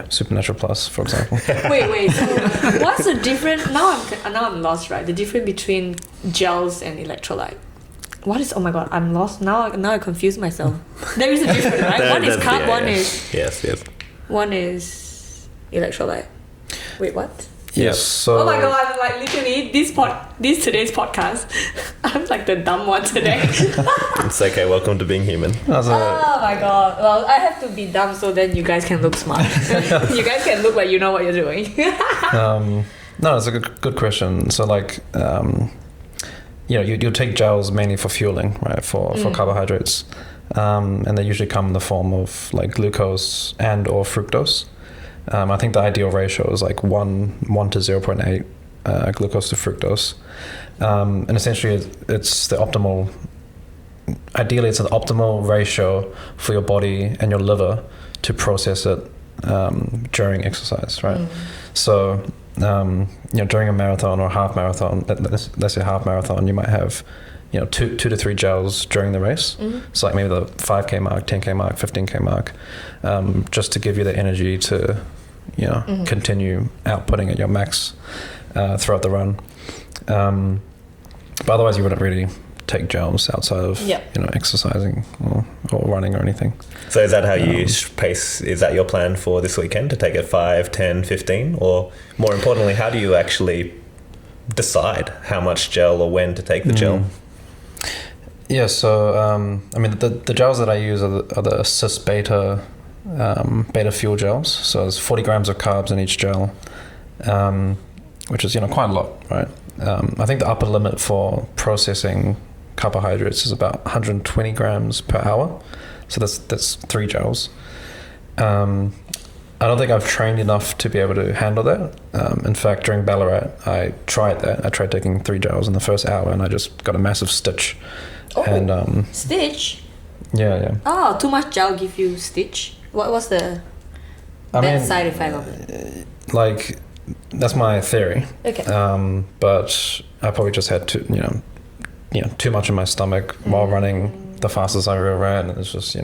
Supernatural Plus, for example. Wait. So what's the difference? Now I'm lost. Right, the difference between gels and electrolyte. What is? Oh my god, I'm lost now. Now I confuse myself. There is a difference, right? One is carb. One is yes. One is electrolyte. Wait, what? Yes. So. Oh my god! I'm like literally this today's podcast. I'm like the dumb one today. It's okay. Welcome to being human. Oh my god! Well, I have to be dumb so then you guys can look smart. You guys can look like you know what you're doing. No, it's a good question. So like, you take gels mainly for fueling, right? For carbohydrates, and they usually come in the form of like glucose and or fructose. I think the ideal ratio is like 1 to 0.8 glucose to fructose. And essentially it's the optimal, ideally it's an optimal ratio for your body and your liver to process it during exercise, right? So, during a marathon or a half marathon, let's say half marathon, you might have, 2 to 3 gels during the race. So like maybe the 5K mark, 10K mark, 15K mark, just to give you the energy to, continue outputting at your max throughout the run. But otherwise you wouldn't really take gels outside of, exercising or running or anything. So is that how you pace? Is that your plan for this weekend, to take it 5, 10, 15? Or more importantly, how do you actually decide how much gel or when to take the gel? Yeah, so I mean the gels that I use are the cis beta fuel gels. So there's 40 grams of carbs in each gel, which is quite a lot, right? I think the upper limit for processing carbohydrates is about 120 grams per hour. So that's 3 gels. I don't think I've trained enough to be able to handle that. In fact, during Ballarat, I tried that. I tried taking 3 gels in the first hour, and I just got a massive stitch. Oh, and stitch? Yeah. Oh, too much gel give you stitch? What was the bad side effect of it? Like, that's my theory. Okay. But I probably just had too much in my stomach while running the fastest I ever ran, and it's just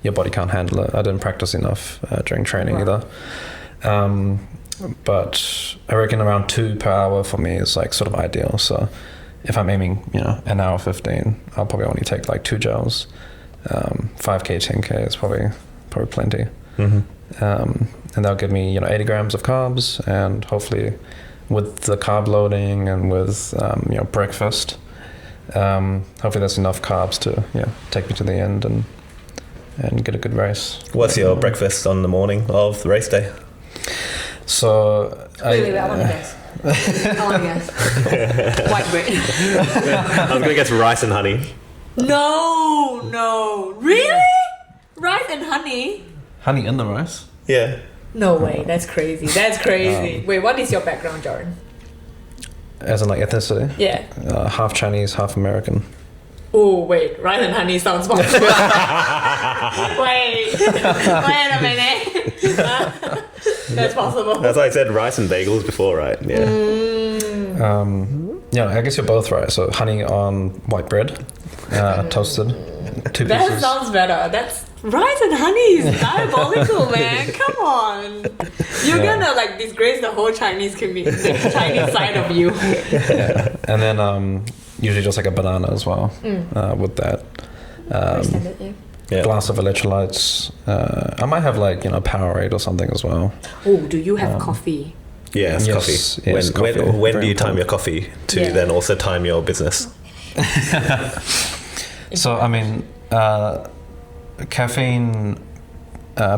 your body can't handle it. I didn't practice enough during training either. But I reckon around 2 per hour for me is like sort of ideal. So if I'm aiming an hour 15, I'll probably only take like 2 gels. 5k 10k is probably plenty. And that'll give me 80 grams of carbs, and hopefully with the carb loading and with breakfast, hopefully that's enough carbs to take me to the end and get a good race. What's your breakfast on the morning of the race day? So wait, I want to guess. White bread. I was gonna guess rice and honey. No, really? Rice and honey? Honey in the rice? Yeah. No way, that's crazy. Wait, what is your background, Jorryn? As in like ethnicity? Yeah. Half Chinese, half American. Oh, wait, rice and honey sounds possible. Wait a minute. That's possible. That's why I said rice and bagels before, right? Yeah. I guess you're both right. So honey on white bread, toasted, 2 pieces. That sounds better. That's rice and honey is diabolical, man. Come on. You're gonna like disgrace the whole Chinese community, the Chinese side of you. Yeah. And then usually just like a banana as well with that. Glass of electrolytes. I might have like Powerade or something as well. Oh, do you have coffee? Yes, coffee. Yes, coffee. When do you time your coffee to then also time your business? So I mean, caffeine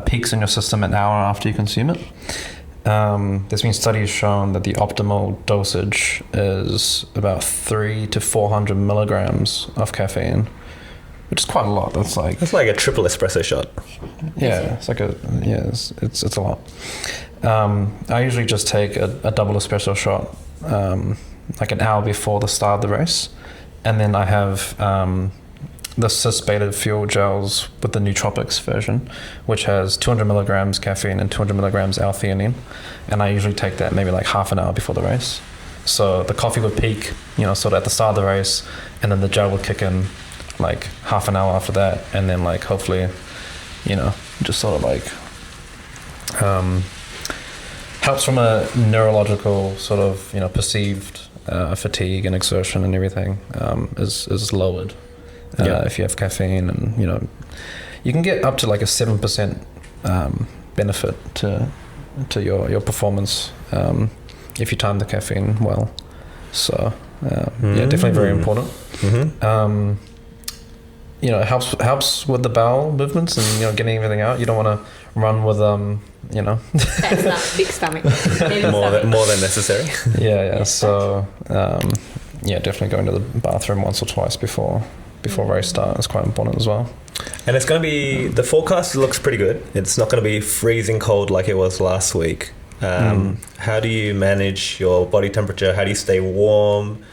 peaks in your system an hour after you consume it. There's been studies shown that the optimal dosage is about 300 to 400 milligrams of caffeine, which is quite a lot. That's like a triple espresso shot. Yeah, it's like it's a lot. I usually just take a double espresso shot like an hour before the start of the race, and then I have the cis beta fuel gels with the nootropics version, which has 200 milligrams caffeine and 200 milligrams L-theanine, and I usually take that maybe like half an hour before the race. So the coffee would peak, sort of at the start of the race, and then the gel would kick in like half an hour after that, and then like hopefully, just sort of like helps from a neurological sort of perceived fatigue and exertion and everything is lowered. If you have caffeine, and you can get up to like a 7% benefit to your performance if you time the caffeine well. So definitely very important. It helps with the bowel movements and getting everything out. You don't want to run with That's not big stomach. more than necessary. Yeah. So definitely going to the bathroom once or twice before race start is quite important as well. And it's going to be, the forecast looks pretty good. It's not going to be freezing cold like it was last week. How do you manage your body temperature? How do you stay warm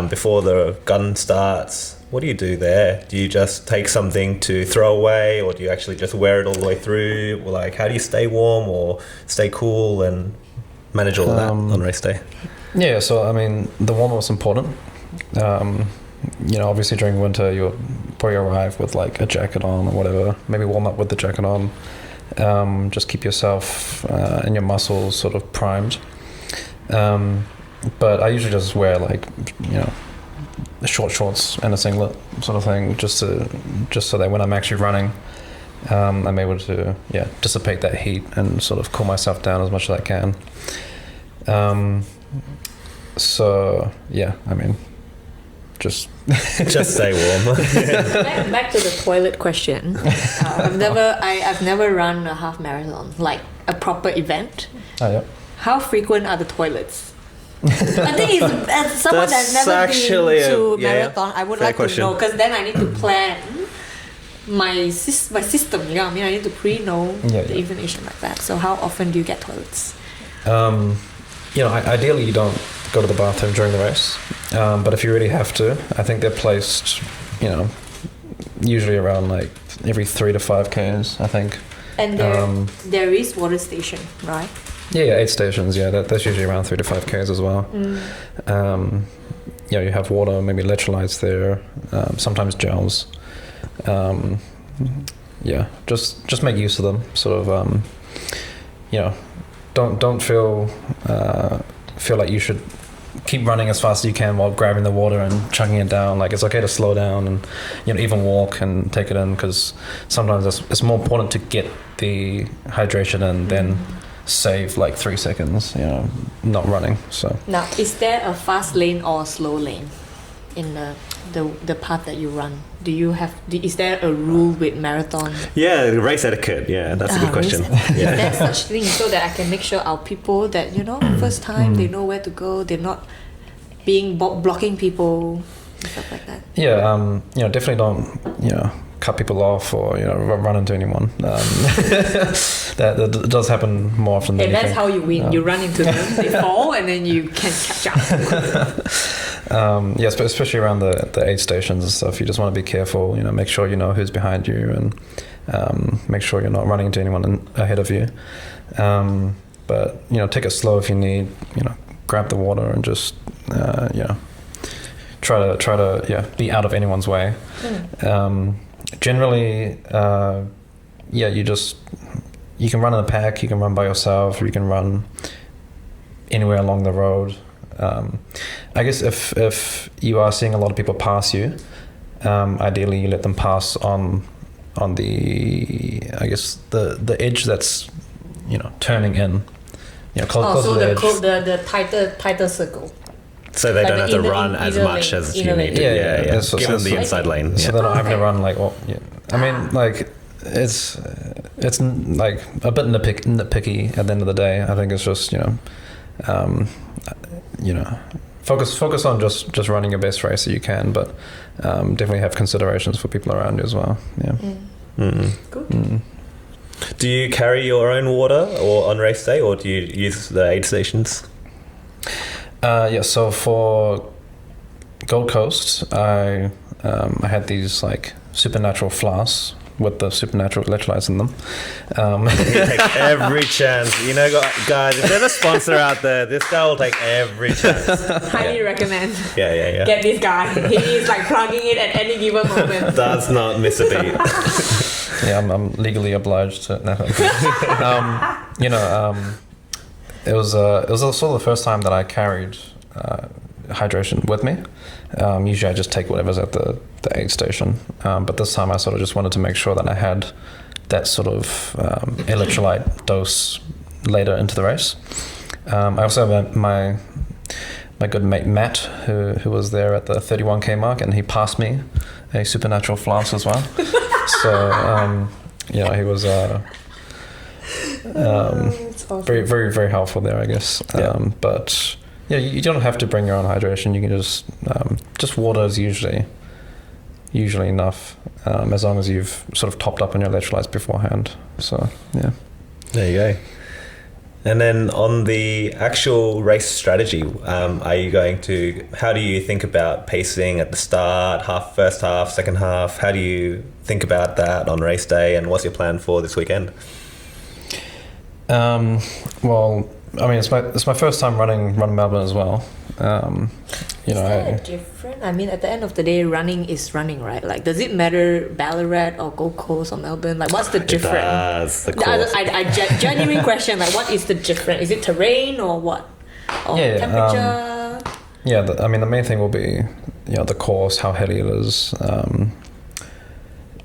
before the gun starts? What do you do there? Do you just take something to throw away, or do you actually just wear it all the way through? Or like, how do you stay warm or stay cool and manage all of that on race day? Yeah, so I mean, the warm-up is important. Obviously during winter you'll probably arrive with like a jacket on or whatever. Maybe warm up with the jacket on. Just keep yourself and your muscles sort of primed. But I usually just wear like short shorts and a singlet sort of thing, just so that when I'm actually running, I'm able to dissipate that heat and sort of cool myself down as much as I can. just stay warm. Back to the toilet question. I've never run a half marathon, like a proper event. Oh yeah. How frequent are the toilets? I think it's, as someone that's never actually been to marathon, I would fair like question. to know, because then I need to plan my system. You know what I mean? I need to pre-know the information like that. So how often do you get toilets? Ideally you don't go to the bathroom during the race, but if you really have to, I think they're placed, usually around like every 3 to 5 k's, I think. And there is water station, right? Yeah, 8 stations. Yeah, that's usually around 3 to 5 k's as well. You have water, maybe electrolytes there, sometimes gels. Just make use of them. Sort of, don't feel like you should keep running as fast as you can while grabbing the water and chugging it down. Like, it's okay to slow down and even walk and take it in, because sometimes it's more important to get the hydration in than save like 3 seconds, not running. So now, is there a fast lane or a slow lane in the path that you run? Is there a rule with marathon? Yeah, race etiquette. Yeah, that's a good question. Yeah. Is there such thing, so that I can make sure our people that first time they know where to go, they're not being blocking people and stuff like that? Yeah, definitely don't cut people off or run into anyone. That does happen more often than you think. That's how you win. You run into them, they fall, and then you can catch up. Yes, but especially around the aid stations and stuff, you just want to be careful. Make sure you know who's behind you, and make sure you're not running into anyone ahead of you. But take it slow if you need. Grab the water and just try to be out of anyone's way. Generally, you can run in a pack, you can run by yourself, or you can run anywhere along the road. I guess if you are seeing a lot of people pass you, ideally you let them pass on the, I guess, the edge that's turning in, close to the edge. The tighter circle. So they don't have to run as much as you need. Yeah. Give them the inside lane. So they're not having to run like. I mean, like, it's like a bit nitpicky at the end of the day. I think it's just focus on just running your best race that you can, but definitely have considerations for people around you as well. Yeah. Good. Do you carry your own water or on race day, or do you use the aid stations? So for Gold Coast, I had these like supernatural flasks with the supernatural electrolytes in them. You take every chance. Guys, if there's a sponsor out there, this guy will take every chance. Highly recommend. Yeah. Get this guy. He is like plugging it at any given moment. Does not miss a beat. Yeah, I'm legally obliged to. No. It was also the first time that I carried hydration with me. Usually I just take whatever's at the aid station, but this time I sort of just wanted to make sure that I had that sort of electrolyte dose later into the race. I also have my good mate Matt, who was there at the 31k mark, and he passed me a supernatural flask as well. So he was awesome. Very, very, very helpful there, I guess. But you don't have to bring your own hydration. You can just water is usually enough, as long as you've sort of topped up on your electrolytes beforehand. So yeah, there you go. And then on the actual race strategy, how do you think about pacing at the start, first half, second half? How do you think about that on race day, and what's your plan for this weekend? Well, I mean, it's my first time running Run Melbourne as well. Is that different? I mean, at the end of the day, running is running, right? Like, does it matter Ballarat or Gold Coast or Melbourne? Like, what's the difference? I genuine question. Like, what is the difference? Is it terrain or what? Or temperature? The main thing will be, the course, how hilly it is.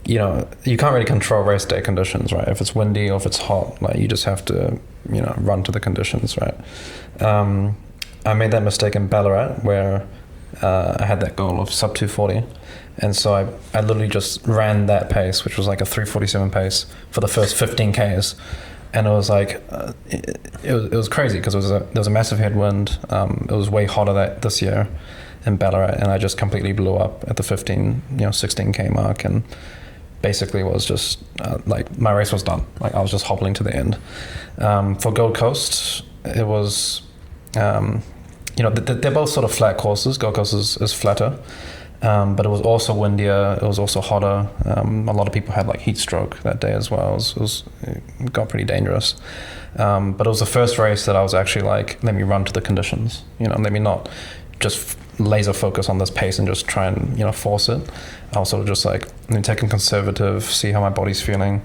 You can't really control race day conditions, right? If it's windy or if it's hot, like, you just have to, run to the conditions, right? I made that mistake in Ballarat where I had that goal of sub 240. And so I literally just ran that pace, which was like a 3:47 pace for the first 15 Ks. And it was like, it was crazy because there was a massive headwind. It was way hotter this year in Ballarat, and I just completely blew up at the 16K mark, and basically was just like my race was done. Like I was just hobbling to the end. For Gold Coast, it was, they're both sort of flat courses. Gold Coast is flatter. But it was also windier, it was also hotter. A lot of people had like heat stroke that day as well. It got pretty dangerous. But it was the first race that I was actually like, let me run to the conditions. Let me not just laser focus on this pace and just try and, force it. I was sort of just like, let me take a conservative, see how my body's feeling.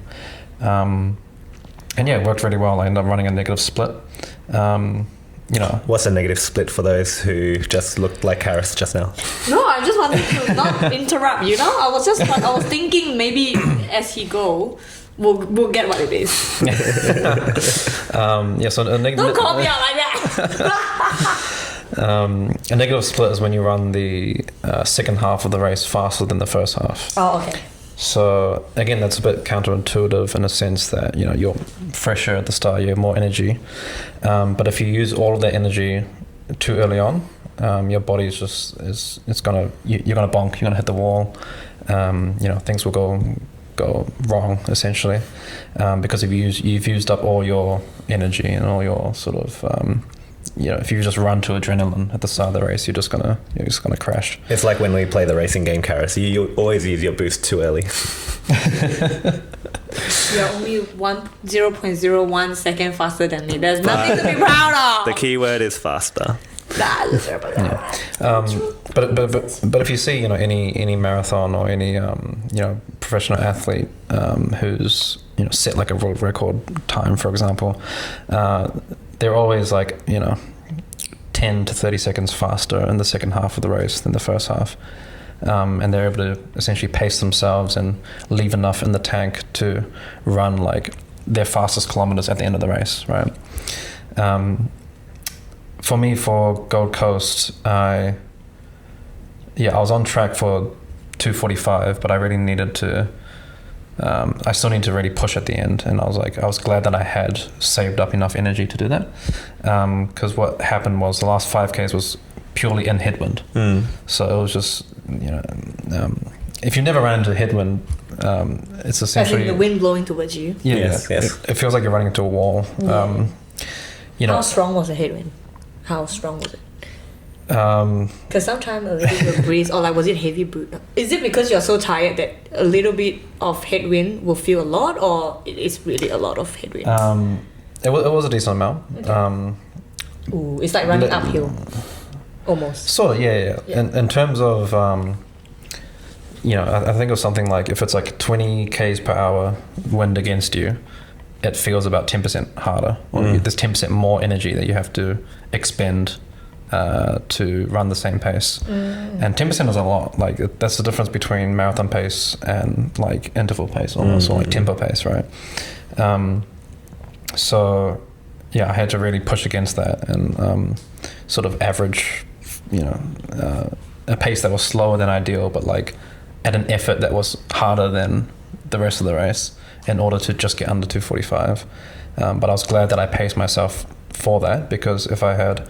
And yeah, it worked really well. I ended up running a negative split. What's a negative split for those who just looked like Harris just now? No, I just wanted to not interrupt. I was thinking maybe as he go, we'll get what it is. So a negative. Don't call me out like that. A negative split is when you run the second half of the race faster than the first half. Oh, okay. So again, that's a bit counterintuitive in a sense that you're fresher at the start, you have more energy, but if you use all of that energy too early on, your body is just you're gonna bonk, you're gonna hit the wall, things will go wrong essentially, because you've used up all your energy and all your sort of if you just run to adrenaline at the start of the race, you're just gonna crash. It's like when we play the racing game, Karis. You always use your boost too early. You're only 0.01 second faster than me. There's nothing to be proud of. The key word is faster. Yeah. But if you see any marathon or any professional athlete who's set like a world record time, for example, they're always like 10 to 30 seconds faster in the second half of the race than the first half, and they're able to essentially pace themselves and leave enough in the tank to run like their fastest kilometers at the end of the race, right? For me, for Gold Coast, I was on track for 2:45, but I really needed to. I still need to really push at the end, and I was glad that I had saved up enough energy to do that, because what happened was the last 5Ks was purely in headwind. So it was just if you never ran into headwind, it's essentially the wind blowing towards you. Yes. It feels like you're running into a wall. How strong was the headwind? How strong was it? Because sometimes a little bit of breeze, or like was it heavy breeze? Is it because you're so tired that a little bit of headwind will feel a lot, or it is really a lot of headwind? It was a decent amount. Okay. It's like running uphill, almost. Sort of, yeah. In terms of, I think it was something like if it's like 20 Ks per hour wind against you, it feels about 10% harder, or there's 10% more energy that you have to expend to run the same pace. And 10% is a lot. Like that's the difference between marathon pace and like interval pace almost, or like tempo pace, right? So I had to really push against that and sort of average a pace that was slower than ideal, but like at an effort that was harder than the rest of the race in order to just get under 2:45. But I was glad that I paced myself for that, because if I had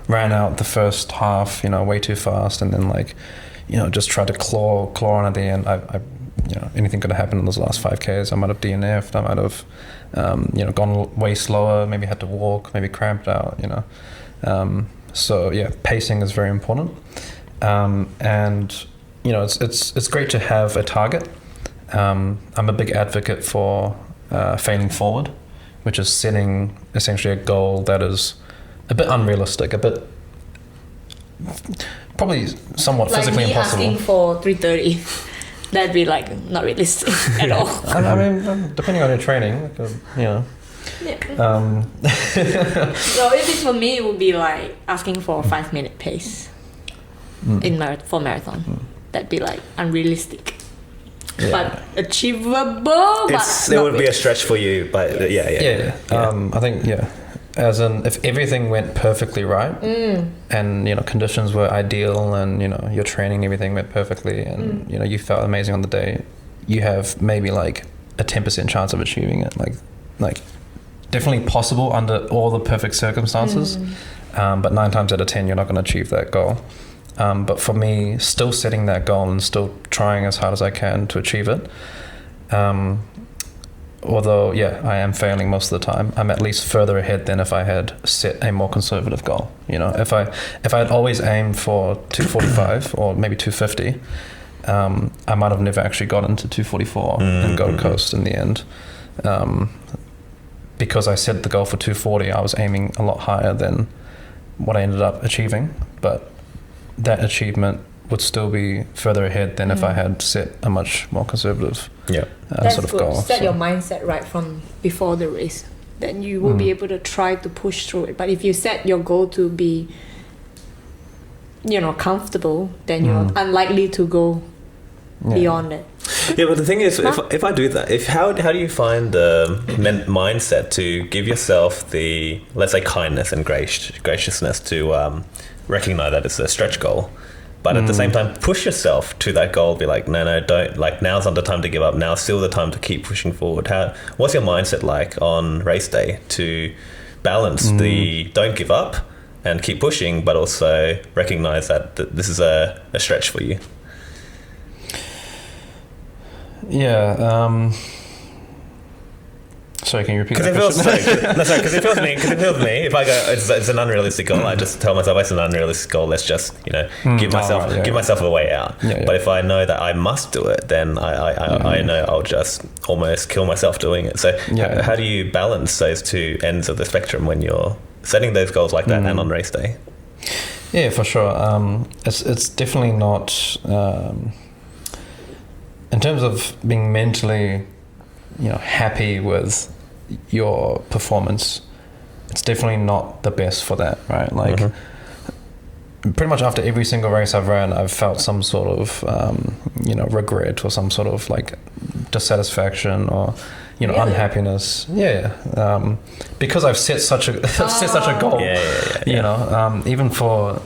ran out the first half, way too fast, and then just tried to claw on at the end, I anything could have happened in those last 5Ks. I might have DNF'd, I might have, gone way slower, maybe had to walk, maybe cramped out, So pacing is very important. And, it's great to have a target. I'm a big advocate for failing forward, which is setting essentially a goal that is a bit unrealistic, a bit probably somewhat like physically me impossible. Asking for 3:30, that'd be like not realistic at all. I mean, depending on your training, Yeah. So if it's for me, it would be like asking for a 5-minute pace for marathon. That'd be like unrealistic. Yeah. But achievable. It would be a stretch for you, but yeah. I think as in if everything went perfectly right and, you know, conditions were ideal and, you know, your training and everything went perfectly and, you know, you felt amazing on the day, you have maybe like a 10% chance of achieving it. Like definitely possible under all the perfect circumstances. But 9 times out of 10, you're not going to achieve that goal. But for me, still setting that goal and still trying as hard as I can to achieve it. Although, yeah, I am failing most of the time. I'm at least further ahead than if I had set a more conservative goal. You know, if I had always aimed for 245 or maybe 250, I might have never actually got into 244 in Gold Coast in the end. Because I set the goal for 240, I was aiming a lot higher than what I ended up achieving. But that achievement would still be further ahead than if I had set a much more conservative sort of goal. Set your mindset right from before the race. Then you will be able to try to push through it. But if you set your goal to be, you know, comfortable, then you're unlikely to go beyond it. Yeah, but the thing is, if I do that, how do you find the mindset to give yourself the, let's say, kindness and graciousness to recognize that it's a stretch goal, but at the same time push yourself to that goal, be like, no, don't, like, now's not the time to give up, now's still the time to keep pushing forward. What's your mindset like on race day to balance the don't give up and keep pushing, but also recognize that this is a stretch for you? Yeah. Sorry, can you repeat that question? Because it feels me. If I go, it's an unrealistic goal, I just tell myself it's an unrealistic goal. Let's just, you know, give myself a way out. But if I know that I must do it, then I know I'll just almost kill myself doing it. So how do you balance those two ends of the spectrum when you're setting those goals like that and on race day? Yeah, for sure. It's definitely not. In terms of being mentally, you know, happy with your performance, it's definitely not the best for that, right? Like, pretty much after every single race I've ran, I've felt some sort of, you know, regret or some sort of like dissatisfaction or, you know, unhappiness. Yeah, because I've set such a goal. You know, even for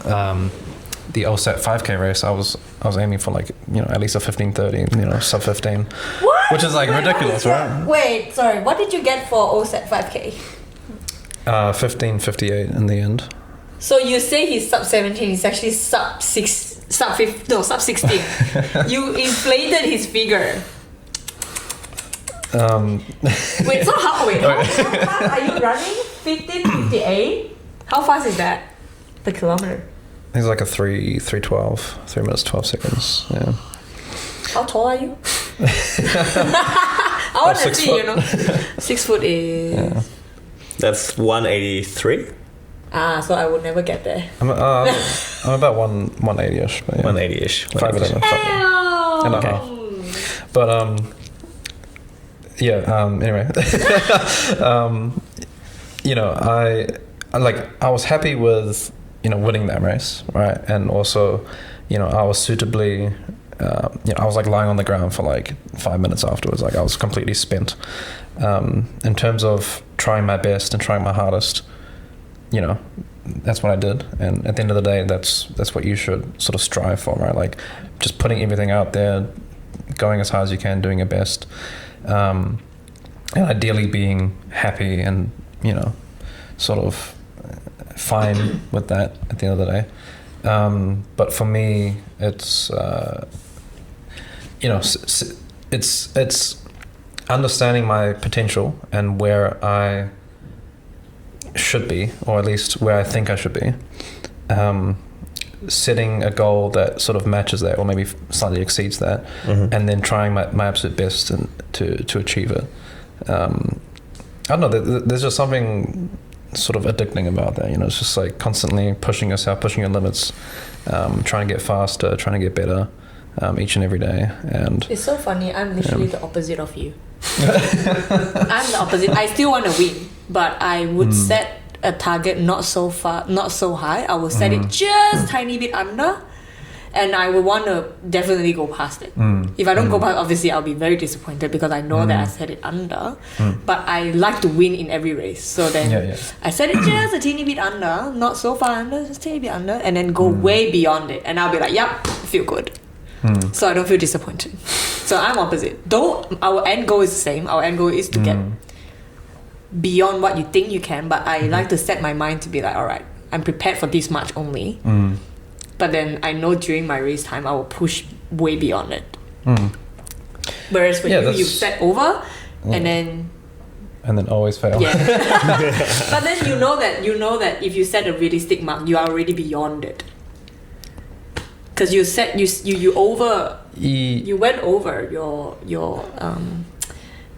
the OSAT 5K race, I was aiming for, like, you know, at least a 15:30, you know, sub 15. What? Which is like ridiculous, right? Wait, sorry. What did you get for OSAT 5K? 15:58 in the end. So you say he's sub 17, he's actually sub 16. You inflated his figure. Wait, so how fast are you running? 15:58? How fast is that per kilometer? It's like a 3:12, 3 minutes 12 seconds. Yeah. How tall are you? I want to see, you know. 6 foot is. Yeah. That's 183. So I would never get there. I'm about 180ish. But yeah. 180ish. 5'11". And a half. But anyway, you know, I was happy with, you know, winning that race, right? And also, you know, I was suitably, you know, I was like lying on the ground for like 5 minutes afterwards. Like, I was completely spent. In terms of trying my best and trying my hardest, you know, that's what I did. And at the end of the day, that's what you should sort of strive for, right? Like, just putting everything out there, going as hard as you can, doing your best, and ideally being happy and, you know, sort of fine with that at the end of the day. But for me, it's you know, it's understanding my potential and where I should be, or at least where I think I should be, setting a goal that sort of matches that or maybe slightly exceeds that, and then trying my absolute best to achieve it. I don't know, there's just something sort of addicting about that, you know. It's just like constantly pushing yourself, pushing your limits, trying to get faster, trying to get better, each and every day. And it's so funny, I'm literally the opposite of you. I'm the opposite. I still want to win, but I would set a target not so far, not so high. I will set it just tiny bit under, and I would want to definitely go past it. If I don't go past, obviously I'll be very disappointed because I know that I set it under. But I like to win in every race, so then I set it just a teeny bit under, not so far under, just a teeny bit under, and then go way beyond it, and I'll be like, yep, feel good. So I don't feel disappointed. So I'm opposite. Though our end goal is the same. Our end goal is to get beyond what you think you can, but I like to set my mind to be like, all right, I'm prepared for this much only. But then I know during my race time I will push way beyond it. Whereas when you set over and then always fail. Yeah. But then you know that if you set a realistic mark, you are already beyond it. Because you went over your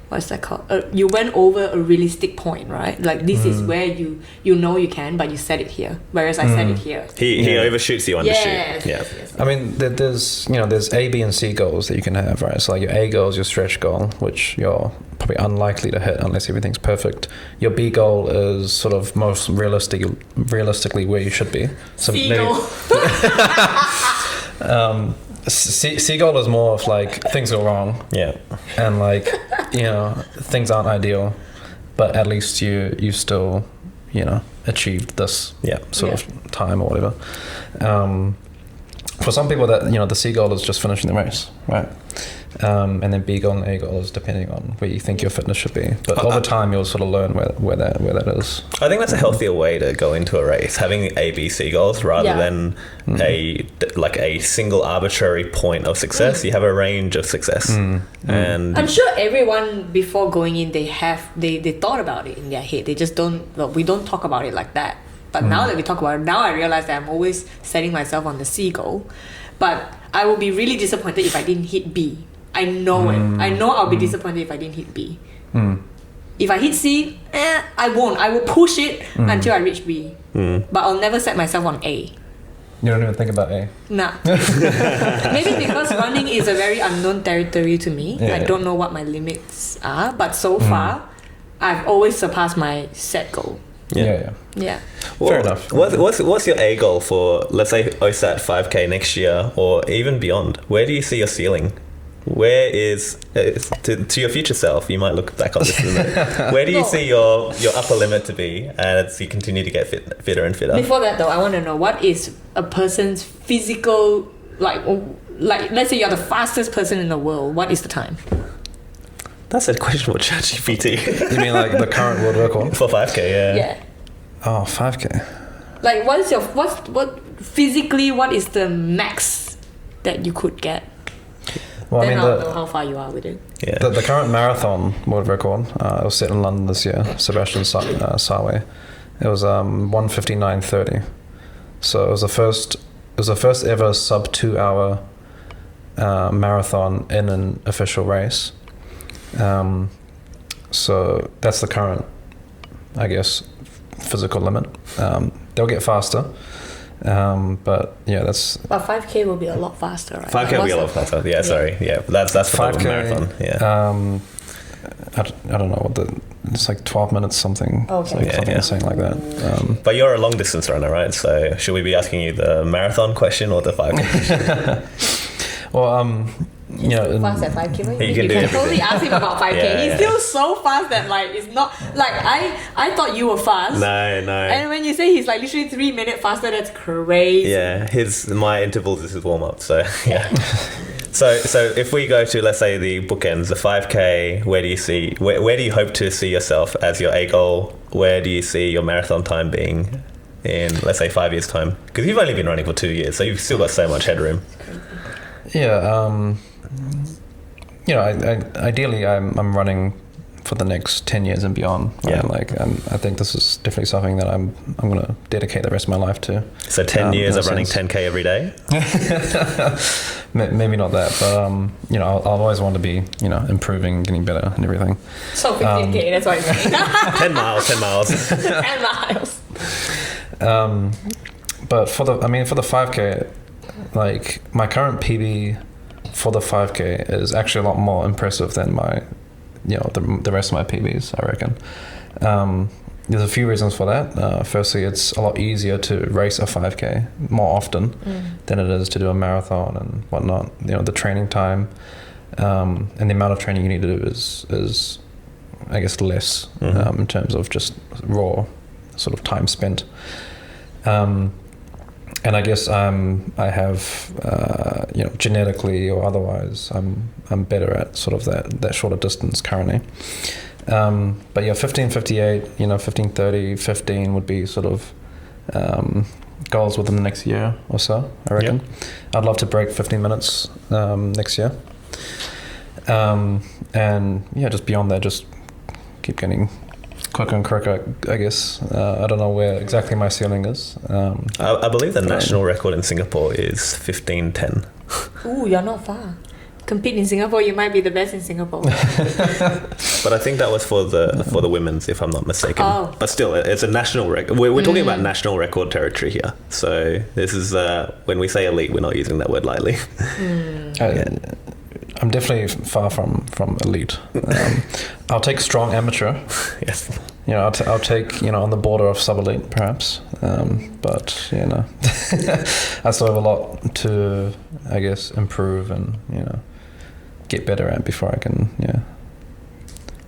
what's that called? You went over a realistic point, right? Like this is where you know you can, but you set it here. Whereas I set it here. He overshoots you, undershoot. Yes. I mean, there's A, B, and C goals that you can have, right? So like your A goal is your stretch goal, which you're probably unlikely to hit unless everything's perfect. Your B goal is sort of most realistically where you should be. So C goal. C goal is more of like things go wrong, and like things aren't ideal, but at least you still achieved this sort of time or whatever. For some people, that the C goal is just finishing the race, right? And then B goal and A goal is depending on where you think your fitness should be. But over time, you'll sort of learn where that is. I think that's a healthier way to go into a race, having A, B, C goals rather than a single arbitrary point of success. You have a range of success, and I'm sure everyone before going in they thought about it in their head. They just don't. Well, we don't talk about it like that. But now that we talk about it, now I realize that I'm always setting myself on the C goal. But I will be really disappointed if I didn't hit B. I know it. I know I'll be disappointed if I didn't hit B. If I hit C, I won't. I will push it until I reach B. But I'll never set myself on A. You don't even think about A? Nah. Maybe because running is a very unknown territory to me. I don't know what my limits are. But so far, I've always surpassed my set goal. Yeah. Well, fair enough. What's your A goal for, let's say, OSAT 5K next year or even beyond? Where do you see your ceiling? Where is to your future self? You might look back on this. Where do you see your upper limit to be as you continue to get fitter and fitter? Before that, though, I want to know what is a person's physical like. Let's say you're the fastest person in the world. What is the time? That's a question for ChatGPT. You mean like the current world record for 5K? Yeah. Oh, 5K. Like, what is the max that you could get? Well, then I'll know how far you are with it. Yeah. The current marathon world record, it was set in London this year. Sebastian Sawe. It was 1:59:30. So it was the first ever sub 2 hour marathon in an official race. So that's the current, I guess, physical limit. They'll get faster. But yeah, that's. But 5K will be a lot faster, right? 5K will be a lot faster. Yeah, sorry. Yeah, that's for 5K, the marathon. Yeah. I don't know what it's like 12 minutes something. Okay. Something insane like that. But you're a long distance runner, right? So should we be asking you the marathon question or the 5K question? Well, fast at 5K. You can totally ask him about 5K. He's still so fast that like it's not like I thought you were fast. No. And when you say he's like literally 3 minutes faster, that's crazy. Yeah, my intervals is his warm up. So yeah. So if we go to, let's say, the bookends, the 5K, where do you hope to see yourself as your A goal? Where do you see your marathon time being in, let's say, 5 years' time? Because you've only been running for 2 years, so you've still got so much headroom. Yeah. Ideally, I'm running for the next 10 years and beyond. Right? Yeah. I think this is definitely something that I'm going to dedicate the rest of my life to. So 10 years of running 10K every day? Maybe not that, but I'll always want to be improving, getting better, and everything. So 15K, that's what I'm saying. 10 miles. 10 miles. But for the 5K, like my current PB for the 5K is actually a lot more impressive than my, the rest of my PBs, I reckon. there's a few reasons for that. Firstly, it's a lot easier to race a 5K more often than it is to do a marathon and whatnot. The training time and the amount of training you need to do is I guess less in terms of just raw sort of time spent. And I guess I have genetically or otherwise I'm better at sort of that shorter distance currently. But yeah, 15:58, 15:30, 15 would be sort of goals within the next year or so, I reckon. Yep. I'd love to break 15 minutes next year. And yeah, just beyond that, just keep getting quicker and quicker, I guess. I don't know where exactly my ceiling is. I believe the national record in Singapore is 15:10. Ooh, you're not far. Compete in Singapore, you might be the best in Singapore. But I think that was for the women's, if I'm not mistaken. Oh. But still, it's a national record. We're talking about national record territory here. So this is when we say elite, we're not using that word lightly. I'm definitely far from elite. I'll take strong amateur. Yes. I'll take on the border of sub-elite perhaps. But I still have a lot to, I guess, improve and get better at before I can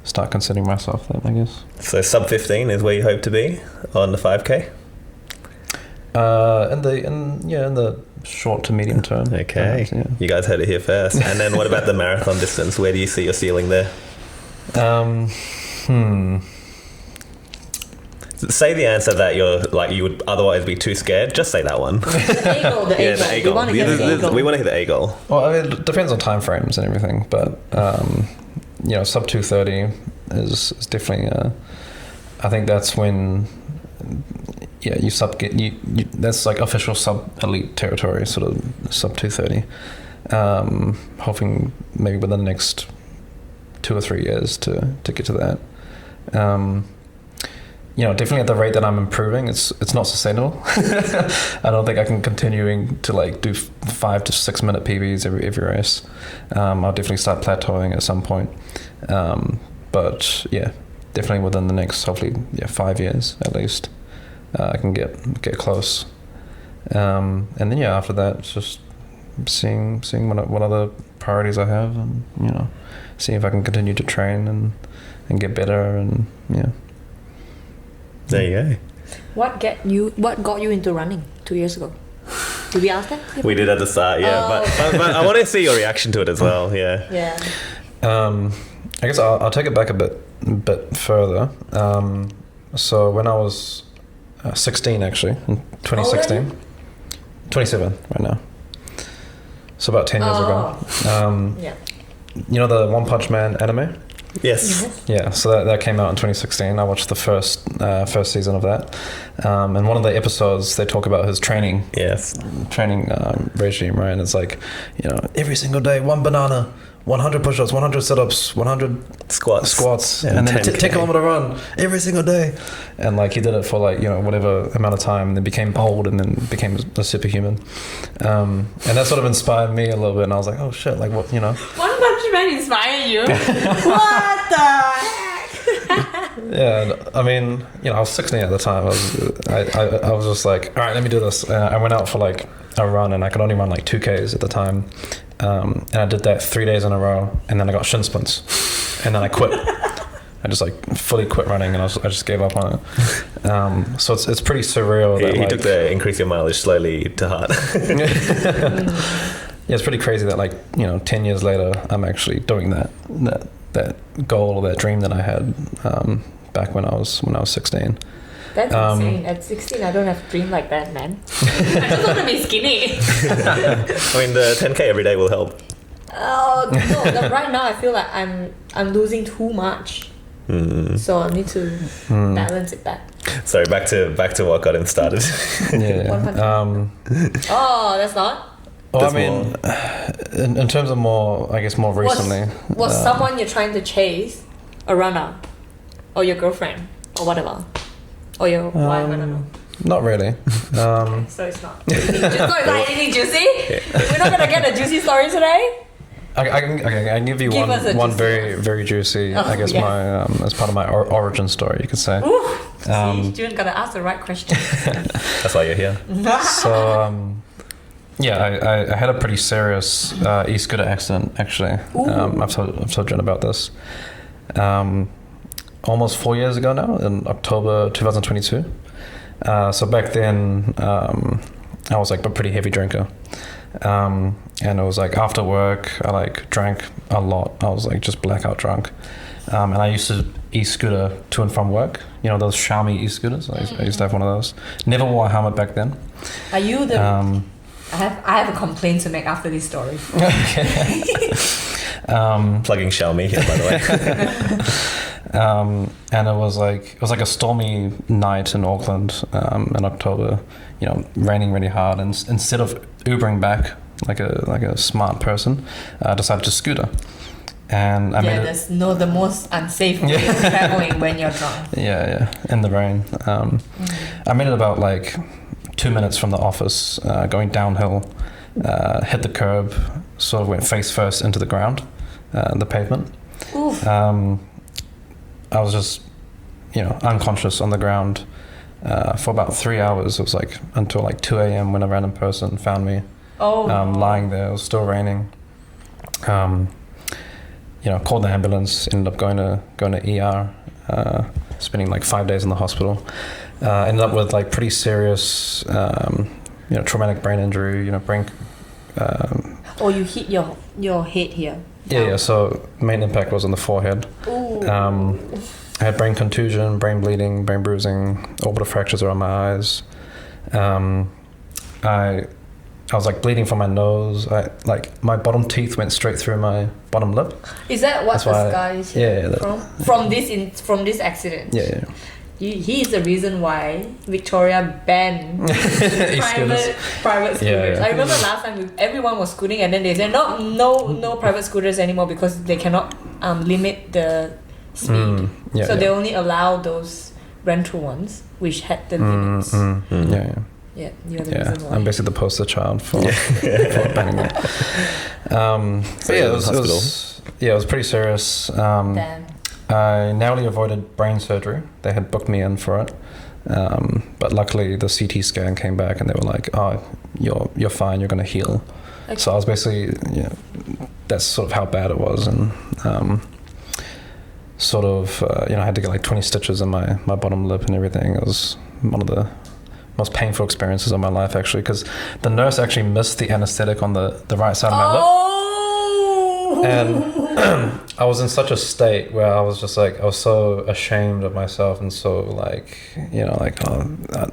start considering myself that, I guess. So sub 15 is where you hope to be on the 5K. In the short to medium term. Okay, perhaps, You guys heard it here first. And then what about the marathon distance? Where do you see your ceiling there? Say the answer that you would otherwise be too scared. Just say that one. The A goal. We want to hit the A goal. We want to hit the A goal. Well, I mean, it depends on time frames and everything, but sub 2:30 is definitely. I think that's when. Yeah, that's like official sub-elite territory, sort of sub 2:30. Hoping maybe within the next 2 or 3 years to get to that. Definitely at the rate that I'm improving, it's not sustainable. I don't think I can continuing to do 5 to 6 minute PBs every race. I'll definitely start plateauing at some point. But yeah, definitely within the next hopefully 5 years at least. I can get close, and then after that it's just seeing what other priorities I have, and seeing if I can continue to train and get better, and There you go. What got you into running 2 years ago? Did we ask that? We did at the start, but I want to see your reaction to it as well. Yeah. I guess I'll take it back a bit further. So when I was 16, actually, in 2016. 27 right now. So about 10 years ago. The One Punch Man anime? Yes. Yeah, so that came out in 2016. I watched the first season of that. And one of the episodes, they talk about his training. Yes. Training regime, right? And it's like, every single day, 1 banana, 100 push-ups, 100 sit-ups, 100 squats, and then 10 kilometer run every single day. And he did it for whatever amount of time, and then became bold, and then became a superhuman. And that sort of inspired me a little bit, and I was like, oh shit, what, One Punch Man inspired you? What the heck? Yeah, I mean, I was 16 at the time. I was just like, all right, let me do this. I went out for a run, and I could only run 2Ks at the time. And I did that 3 days in a row, and then I got shin splints, and then I quit. I just fully quit running, and I just gave up on it. So it's pretty surreal. He took the increase your mileage slowly to heart. Yeah, it's pretty crazy that 10 years later, I'm actually doing that goal or that dream that I had back when I was 16. That's insane. At 16, I don't have a dream like that, man. I just want to be skinny. I mean, the 10K every day will help. Oh no! Right now, I feel like I'm losing too much. So I need to balance it back. Sorry, back to what got him started. That's not. Well, I mean, in terms of more recently. Was someone you're trying to chase a runner, or your girlfriend, or whatever? Or your wife, I don't know. Not really. So it's not. Just not anything juicy? Yeah. We're not going to get a juicy story today? I can give you Give us a one juicy very one. very juicy. Oh, I guess yeah. my as part of my origin story, you could say. Ooh, see, June gotta ask the right question. That's why you're here. So yeah, I had a pretty serious e-scooter accident actually. I've told Jen about this. Almost 4 years ago now, in October 2022. So back then, I was like a pretty heavy drinker. And it was like after work, I like drank a lot. I was like just blackout drunk. And I used to e-scooter to and from work. You know, those Xiaomi e-scooters? I used to have one of those. Never wore a helmet back then. Are you the... I have a complaint to make after this story. Okay. Plugging Xiaomi here, by the way. And it was like a stormy night in Auckland in October. You know, raining really hard, and instead of Ubering back like a smart person, I decided to scooter. And I made that's the most unsafe way of traveling when you're drunk. Yeah, in the rain. I made it about like 2 minutes from the office, going downhill, hit the curb, sort of went face first into the ground, the pavement. I was just, unconscious on the ground for about 3 hours. It was like until like 2 a.m. when a random person found me lying there. It was still raining. Called the ambulance, ended up going to ER, spending like 5 days in the hospital. Ended up with like pretty serious, traumatic brain injury, brain... you hit your head here. Yeah, so main impact was on the forehead. I had brain contusion, brain bleeding, brain bruising, orbital fractures around my eyes. I was like bleeding from my nose. My bottom teeth went straight through my bottom lip. Is that what the scar is here from this accident? Yeah. He is the reason why Victoria banned private scooters. Yeah. I remember last time everyone was scooting, and then they said no private scooters anymore because they cannot limit the speed. They only allow those rental ones which had the limits. Yeah, you're the reason why. I'm basically the poster child for banning it. It was pretty serious. Damn. I narrowly avoided brain surgery. They had booked me in for it, but luckily the CT scan came back and they were like, "Oh, you're fine. You're going to heal." Okay. So I was basically, that's sort of how bad it was, and I had to get like 20 stitches in my bottom lip and everything. It was one of the most painful experiences of my life, actually, because the nurse actually missed the anesthetic on the right side of my lip. And I was in such a state where I was just like, I was so ashamed of myself and so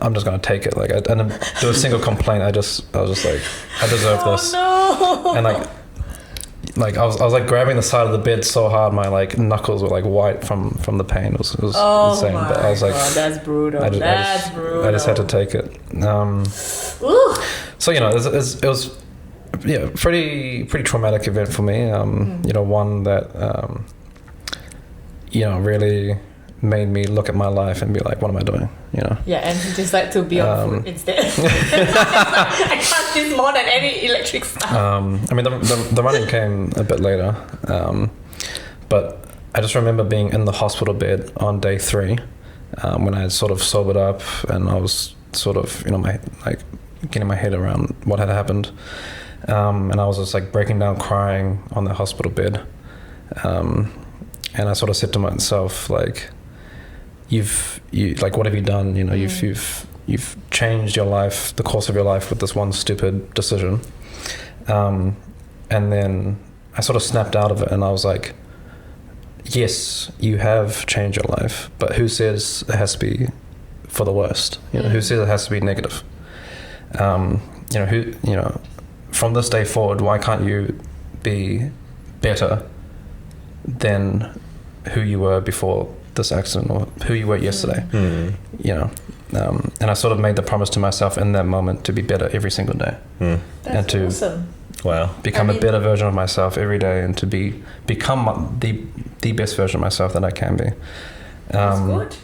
I'm just going to take it. Like, I didn't do a single complaint. I was just like, I deserve this. No. And like I was like grabbing the side of the bed so hard, my like knuckles were like white from the pain. It was insane. But I was like, God, that's brutal. I just had to take it. So it was pretty traumatic event for me. One that really made me look at my life and be like, what am I doing? Yeah, and decide to be on foot instead. I trust this more than any electric stuff. The running came a bit later, but I just remember being in the hospital bed on day 3 when I had sort of sobered up and I was sort of getting my head around what had happened. And I was just like breaking down crying on the hospital bed. And I sort of said to myself, like, what have you done? You've changed your life, the course of your life with this one stupid decision. And then I sort of snapped out of it and I was like, yes, you have changed your life, but who says it has to be for the worst? Who says it has to be negative? From this day forward, why can't you be better than who you were before this accident or who you were yesterday? And I sort of made the promise to myself in that moment to be better every single day. That's awesome. Become a better version of myself every day and to become the best version of myself that I can be. That's good.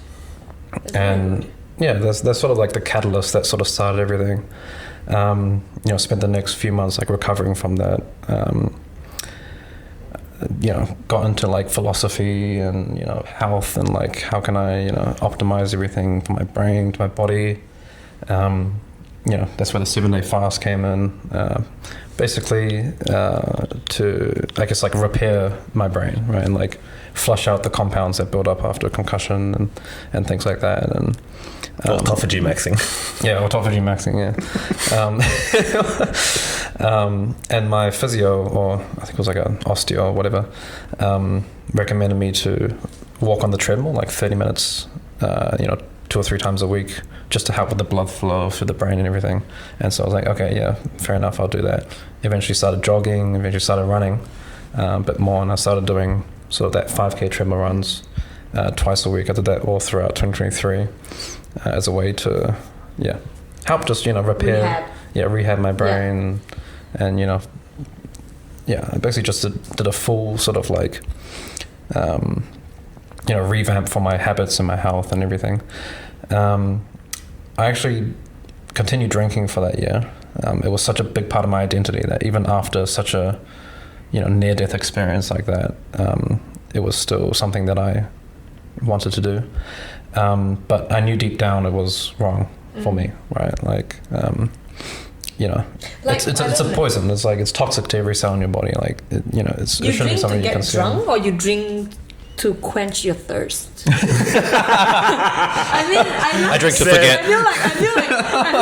That's sort of like the catalyst that sort of started everything. Spent the next few months like recovering from that. got into like philosophy and health and like how can I optimize everything for my brain to my body. That's where the 7-day fast came in, basically to I guess like repair my brain, right, and like flush out the compounds that build up after concussion and things like that. And autophagy maxing. Yeah, autophagy maxing. Yeah. And my physio, or I think it was like an osteo or whatever, recommended me to walk on the treadmill like 30 minutes, 2 or 3 times a week, just to help with the blood flow through the brain and everything. And so I was like, okay, yeah, fair enough, I'll do that. Eventually started jogging, eventually started running a bit more, and I started doing sort of that 5K treadmill runs twice a week. I did that all throughout 2023 as a way to, help just, repair, rehab my brain, and, I basically just did a full sort of like, revamp for my habits and my health and everything. I actually continued drinking for that year. It was such a big part of my identity that even after such a, near-death experience like that, it was still something that I wanted to do. But I knew deep down it was wrong for me, right? Like, it's a poison. It's like, it's toxic to every cell in your body. Like, it shouldn't be something you consume. You drink to get drunk, or you drink to quench your thirst? I drink to forget. I feel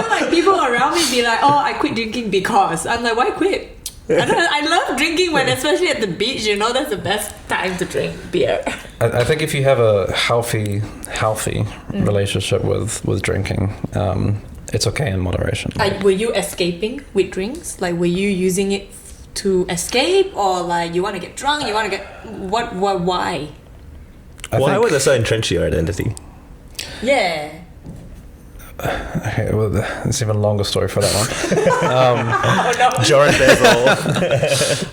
like people around me be like, oh, I quit drinking because. I'm like, why quit? I love drinking especially at the beach, that's the best time to drink beer. I think if you have a healthy relationship with drinking, it's okay in moderation. Like, were you escaping with drinks? Like, were you using it to escape, or like you want to get drunk, you want to get why? Why was it so entrenched your identity? Yeah. Okay, well, it's even a longer story for that one. Jorryn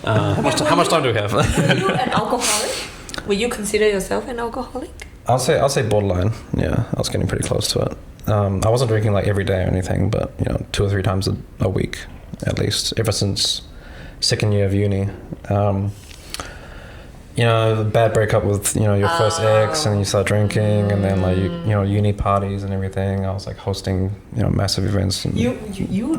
How much time do we have? Were you an alcoholic? Would you consider yourself an alcoholic? I'll say borderline. Yeah, I was getting pretty close to it. I wasn't drinking like every day or anything, but 2 or 3 times a week at least, ever since second year of uni. The bad breakup with your first ex, and you start drinking, and then like uni parties and everything. I was like hosting massive events. And you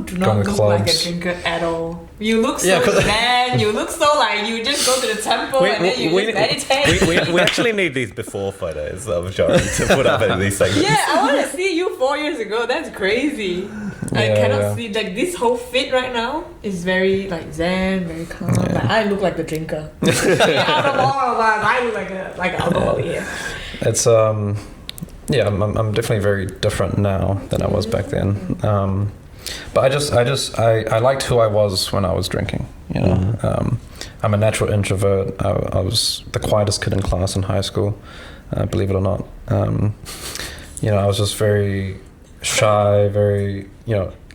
do not look like a drinker at all. You look so zen. You look so like you just go to the temple and then you just meditate. We actually need these before photos of Jorryn to put up in these segments. Yeah, I want to see you 4 years ago. That's crazy. I cannot see like this whole fit right now is very like zen, very calm. Yeah. Like, I look like the drinker. Out of all of us, I look like an alcoholic here. It's I'm definitely very different now than I was back then. But I liked who I was when I was drinking. I'm a natural introvert. I was the quietest kid in class in high school, believe it or not. I was just very shy, very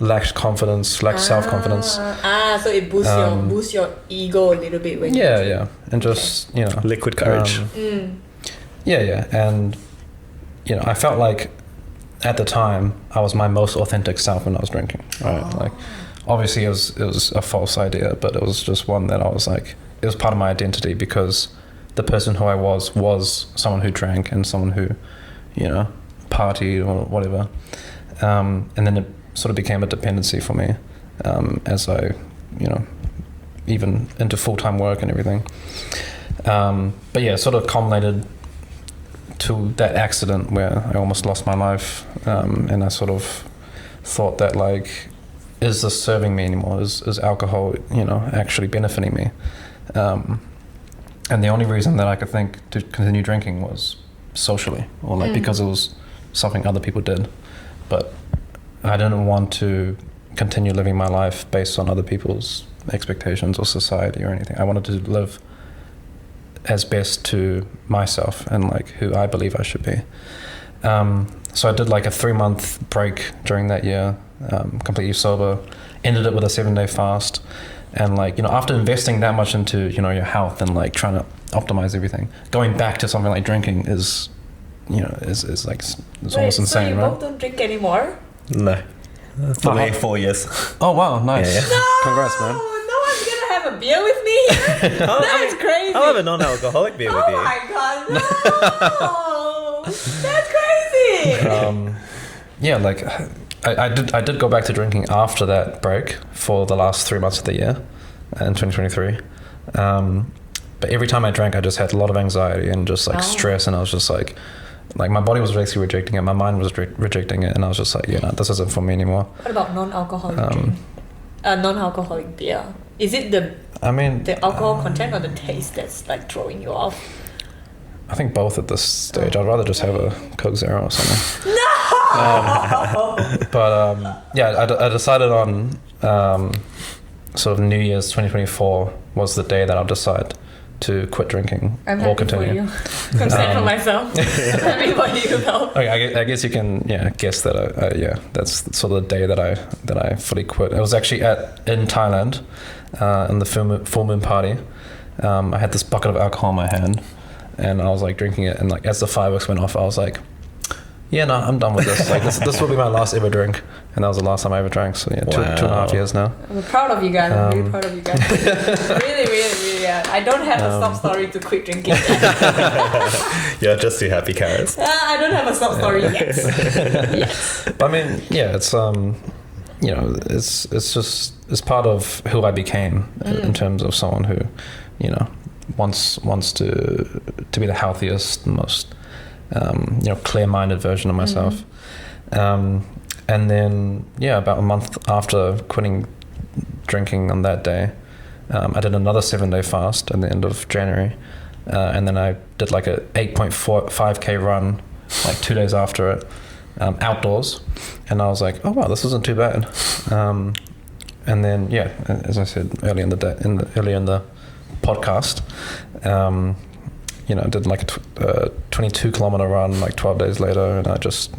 lacked confidence, lacked self-confidence. So it boosts your ego a little bit when you drink. And just liquid courage. And I felt like at the time I was my most authentic self when I was drinking. Right, like obviously it was a false idea, but it was just one that I was like, it was part of my identity because the person who I was someone who drank and someone who partied or whatever. And then it sort of became a dependency for me as I, even into full-time work and everything. But yeah, it sort of culminated to that accident where I almost lost my life. And I sort of thought that like, is this serving me anymore? Is alcohol, actually benefiting me? And the only reason that I could think to continue drinking was socially, or like because it was something other people did. But I didn't want to continue living my life based on other people's expectations or society or anything. I wanted to live as best to myself and like who I believe I should be. So I did like a 3-month break during that year, completely sober, ended it with a 7-day fast. And like, after investing that much into, your health and like trying to optimize everything, going back to something like drinking is like, it's almost insane, so you right? both don't drink anymore? No. For me, 4 years. Oh wow, nice. Yeah. No! Congrats, man. No one's gonna have a a beer with me here? That's crazy. I'll have a non-alcoholic beer with you. Oh my god, no! That's crazy. Yeah, like I did go back to drinking after that break for the last 3 months of the year in 2023. But every time I drank, I just had a lot of anxiety and just like stress, and I was just like my body was basically rejecting it, my mind was rejecting it, and I was just like, yeah, no, this isn't for me anymore. What about non-alcoholic drink? Non-alcoholic beer. Is it the alcohol content or the taste that's like throwing you off? I think both at this stage. I'd rather just have a Coke Zero or something. No! I decided on sort of New Year's 2024 was the day that I'll decide to quit drinking or continue. I'm sad for myself. Happy for you though. Okay, I guess you can guess that that's sort of the day that I fully quit. I was actually in Thailand in the full moon party. I had this bucket of alcohol in my hand, and I was like drinking it, and like as the fireworks went off, I was like, yeah, no, I'm done with this. Like this will be my last ever drink, and that was the last time I ever drank. So yeah, wow. 2.5 years now. I'm proud of you guys. I'm really proud of you guys. really, really, really. I don't have a stop story to quit drinking. You're just too happy, carrots. I don't have a stop story yet. Yes. But I mean, yeah, it's it's part of who I became in terms of someone who, wants to be the healthiest, most clear-minded version of myself. And then about a month after quitting drinking on that day, I did another 7-day fast at the end of January, and then I did like a 8.5k run like 2 days after it, outdoors, and I was like, oh wow, this isn't too bad. And then as I said earlier in the podcast, I did like a 22 kilometer run like 12 days later, and I just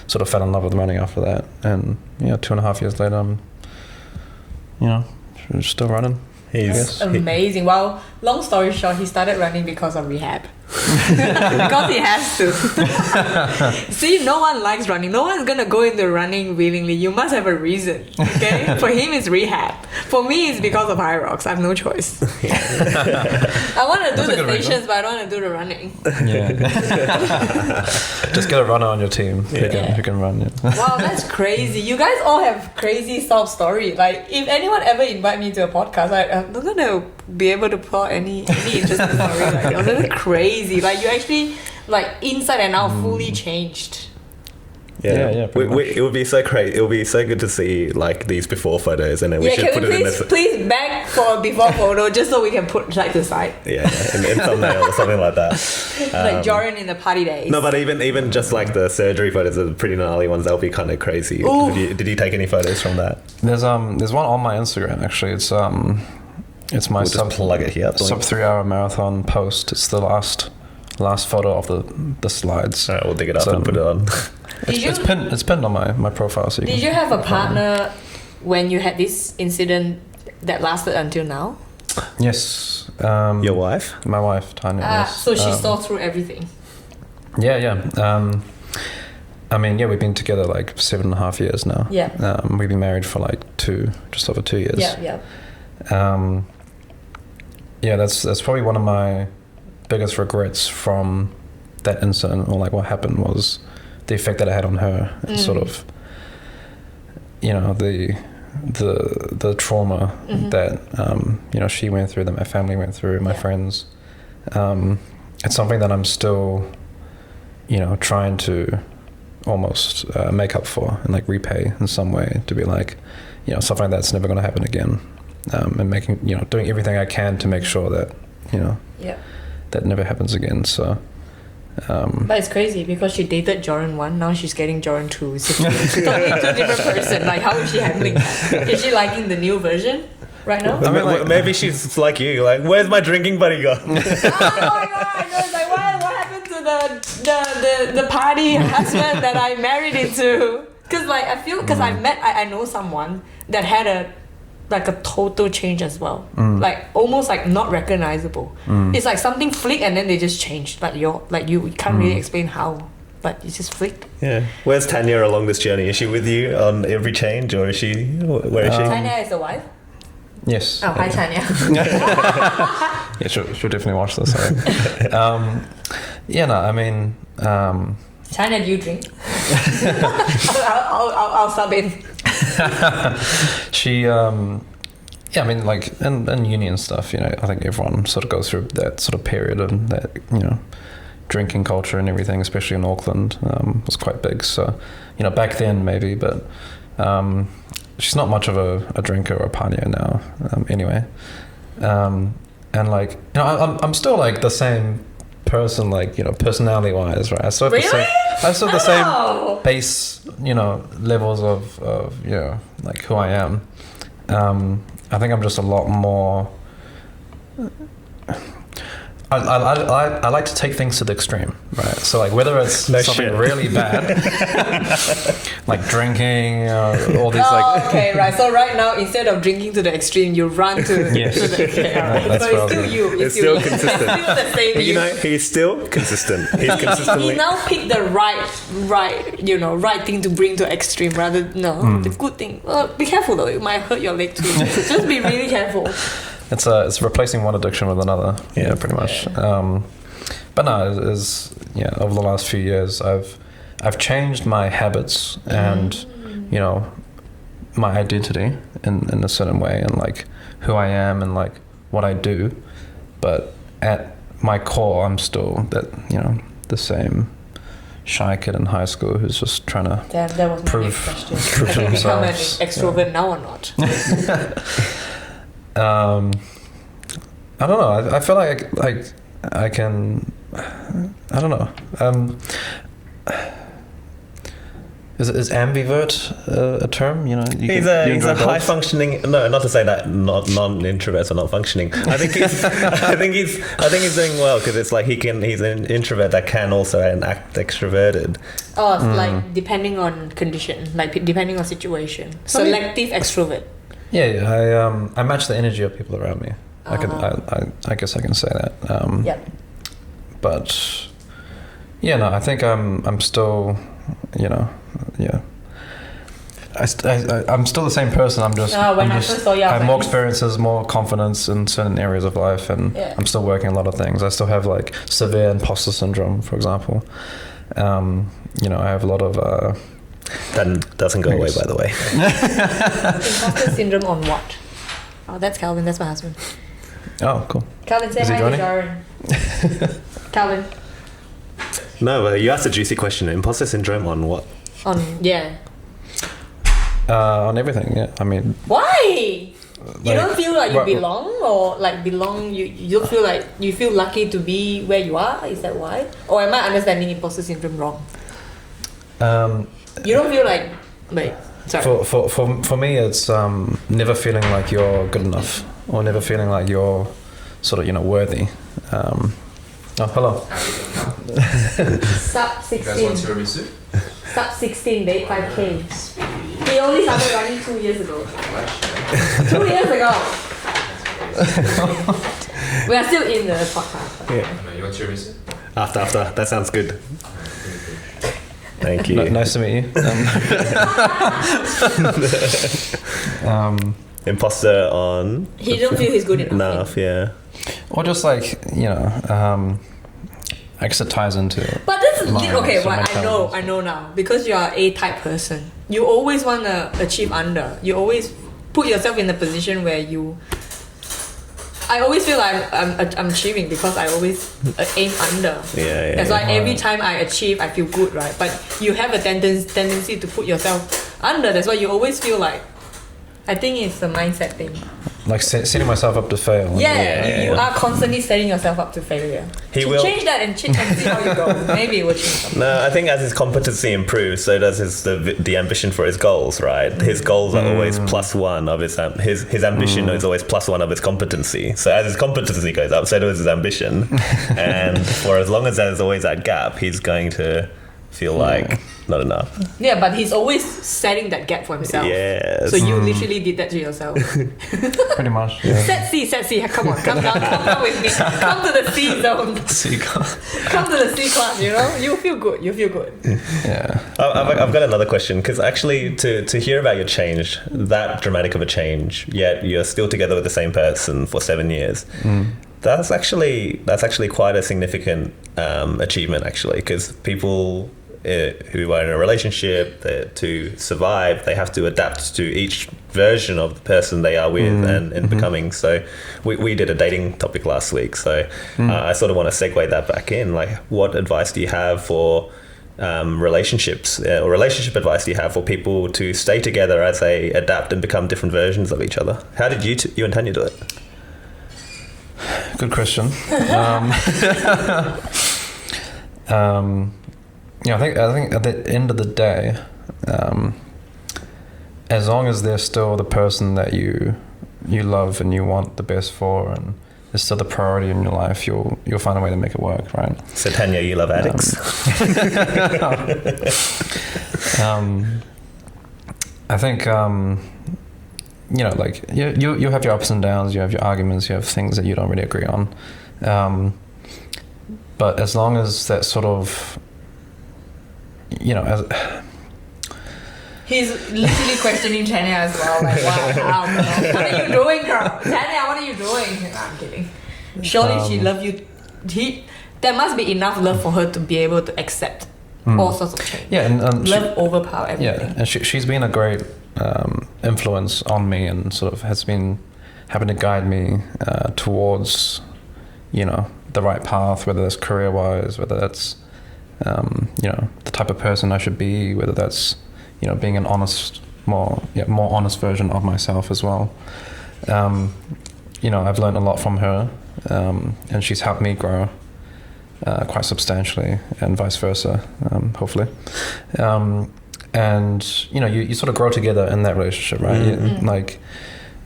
sort of fell in love with running after that. And 2.5 years later, I'm still running. That's amazing. Well, long story short, he started running because of rehab. Because he has to. See, no one likes running. No one's gonna go into running willingly. You must have a reason. Okay? For him, it's rehab. For me, it's because of high rocks. I have no choice. I want to do the stations, but I don't want to do the running. Just get a runner on your team who can run. Wow, that's crazy. You guys all have crazy stop story. Like, if anyone ever invite me to a podcast, I'm not gonna be able to pull any interesting story. Like, that's crazy. Like, you actually, like, inside and out fully changed. Yeah. It would be so great. It would be so good to see like these before photos, and then we should put it in this. Please back for a before photo, just so we can put like the side. In thumbnail or something like that. Like Jorryn in the party days. No, but even just like the surgery photos, are the pretty gnarly ones. That'll be kind of crazy. Did you take any photos from that? There's one on my Instagram actually. It's my we'll plug it here. sub 3 hour marathon post. It's the last photo of the slides. All right, we'll dig it up and put it on. It's pinned on my profile. So did you have a partner when you had this incident that lasted until now? Yes. Your wife? My wife, Tanya. Yes. So she saw through everything. Yeah. I mean, we've been together like 7.5 years now. Yeah. We've been married for like just over 2 years. Yeah. That's probably one of my biggest regrets from that incident, or like what happened, was the effect that it had on her, and sort of the trauma that she went through, that my family went through, my friends. It's something that I'm still trying to almost make up for and like repay in some way, to be like something that's never going to happen again, and making doing everything I can to make sure that that never happens again. So but it's crazy because she dated Jorryn 1, now she's getting Jorryn 2. It's totally two different person. Like, how is she handling that? Is she liking the new version right now? I mean, maybe she's like you, like, where's my drinking buddy gone? Oh my god! It's like, what happened to the party husband that I married into? Because like I feel, because I know someone that had a total change as well, like almost like not recognizable. It's like something flicked and then they just changed. Like you can't really explain how, but it just flicked. Yeah. Where's Tanya along this journey? Is she with you on every change, or is she? Where is she? Tanya is the wife. Yes. Oh, hi Tanya. Yeah, she'll definitely watch this. Yeah, no, I mean... Tanya, do you drink? I'll sub in. She, yeah, I mean, like, in uni and stuff, you know, I think everyone sort of goes through that sort of period and that, you know, drinking culture and everything, especially in Auckland, was quite big. So, you know, back then maybe, but she's not much of a drinker or a partier now, anyway. And like, you know, I'm still like the same person, like, you know, personality wise, right? I still have the same base, you know, levels of you know, like who I am. I think I'm just a lot more. I like to take things to the extreme, right? So like whether it's something really bad, like drinking, all these okay, right. So right now, instead of drinking to the extreme, you run to the extreme. Right. So it's still you. It's still consistent. It's still the same. You know, he's still consistent. He's consistently. He now picked the right thing to bring to extreme rather the good thing. Well, be careful though; it might hurt your leg too. Just be really careful. It's replacing one addiction with another, yeah, pretty much. Yeah. But no, over the last few years, I've changed my habits and, you know, my identity in a certain way, and like who I am and like what I do. But at my core, I'm still that, you know, the same shy kid in high school who's just trying to that was my next question. Can you become an extrovert now or not? I don't know. I feel like I can. I don't know. Is ambivert a term? You know, he's a high functioning. No, not to say that non-introverts are not functioning. I think he's doing well because it's like he's an introvert that can also act extroverted. Oh, like depending on condition, like depending on situation. Selective extrovert. Yeah, I match the energy of people around me. I guess I can say that. Yep. But yeah, no, I think I'm still, you know, yeah. I'm still the same person. I have more experiences, more confidence in certain areas of life, and I'm still working a lot of things. I still have like severe imposter syndrome, for example. You know, I have a lot of. That doesn't go away, by the way. Imposter syndrome on what? Oh, that's Calvin. That's my husband. Oh, cool. Calvin, say hi to Jorryn. Calvin. No, but you asked a juicy question. Imposter syndrome on what? On everything. Yeah, I mean. Why? You don't feel like you belong, or like belong? You don't feel like you feel lucky to be where you are? Is that why? Or am I understanding imposter syndrome wrong? You don't feel like, wait, sorry. For me, it's never feeling like you're good enough, or never feeling like you're sort of, you know, worthy. Oh, hello. Sub 16. You guys want tiramisu? Sub 16, babe, 5K. He only started running 2 years ago. 2 years ago. We are still in the podcast. Yeah. You want tiramisu? After. That sounds good. Thank you. Nice to meet you. Imposter on. He don't feel he's good enough. Yeah. Or just like, you know, I guess it ties into. But this is okay. Well, I know now, because you are a type person. You always want to achieve under. You always put yourself in a position where you. I always feel like I'm achieving because I always aim under. Yeah. That's why every time I achieve, I feel good, right? But you have a tendency to put yourself under. That's why you always feel like. I think it's a mindset thing. Like setting myself up to fail. You are constantly setting yourself up to failure. He will change that and see how you go. Maybe it will change something. No, I think as his competency improves, so does the ambition for his goals, right? His goals are always +1 of his ambition is always +1 of his competency. So as his competency goes up, so does his ambition. And for as long as there's always that gap, he's going to feel like not enough. Yeah, but he's always setting that gap for himself. Yes. So you literally did that to yourself. Pretty much. Yeah. Set C. Come on, come down with me. Come to the C zone. C class. Come to the C class. You feel good. Yeah. I've got another question, because actually to hear about your change, that dramatic of a change, yet you're still together with the same person for 7 years. That's actually quite a significant achievement, actually, because people who are in a relationship, to survive, they have to adapt to each version of the person they are with and becoming. So we did a dating topic last week, so I sort of want to segue that back in. Like, what advice do you have for relationships, or relationship advice do you have for people to stay together as they adapt and become different versions of each other? How did you and Tanya do it? Good question. I think at the end of the day, as long as they're still the person that you love and you want the best for, and it's still the priority in your life, you'll find a way to make it work, right? So Tanya, you love addicts. I think like you have your ups and downs, you have your arguments, you have things that you don't really agree on, but as long as that sort of He's literally questioning Tanya as well. Like, wow, what are you doing, girl? Tanya, what are you doing? No, I'm kidding. Surely she loves you. There must be enough love for her to be able to accept all sorts of change. Yeah, and love overpower everything. Yeah, and she's been a great influence on me, and sort of has been having to guide me towards, the right path, whether that's career-wise, whether that's the type of person I should be, whether that's being an honest, more honest version of myself as well. I've learned a lot from her, and she's helped me grow quite substantially, and vice versa, hopefully. And you sort of grow together in that relationship, right? Like,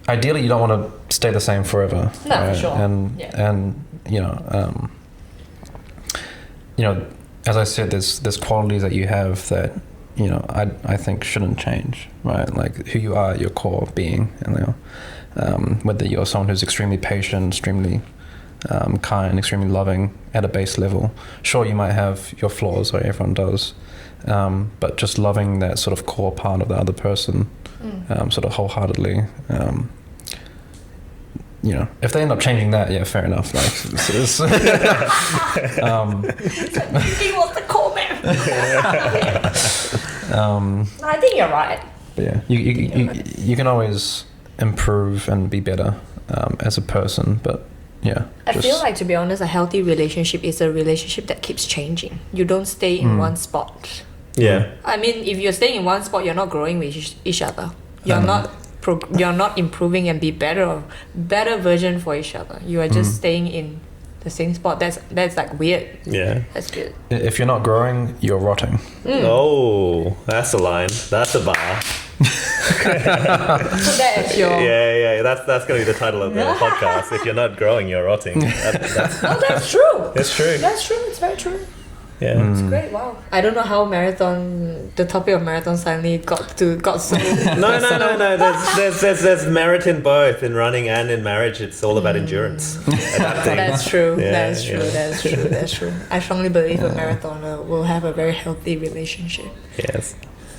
ideally you don't want to stay the same forever. No, right? for sure. And as I said, there's qualities that you have that I think shouldn't change, right? Like who you are at your core being, and whether you're someone who's extremely patient, extremely kind, extremely loving at a base level. Sure, you might have your flaws, like everyone does, but just loving that sort of core part of the other person, sort of wholeheartedly. If they end up changing that, yeah, fair enough. Like, He was the core man. I think you're right. But yeah, you can always improve and be better as a person, but yeah. I feel like, to be honest, a healthy relationship is a relationship that keeps changing. You don't stay in one spot. Yeah. I mean, if you're staying in one spot, you're not growing with each other. You're not improving and be better version for each other. You are just staying in the same spot. That's like weird. Yeah. That's weird. If you're not growing, you're rotting. Oh, that's a line. That's a bar. So that is your... Yeah. That's going to be the title of the podcast. If you're not growing, you're rotting. That's true. It's true. That's true. It's very true. Yeah. It's great. Wow. I don't know how the topic of marathon suddenly got so... No. There's merit in both, in running and in marriage. It's all about endurance. Adapting. That's true. Yeah, That's true. I strongly believe a marathoner will have a very healthy relationship.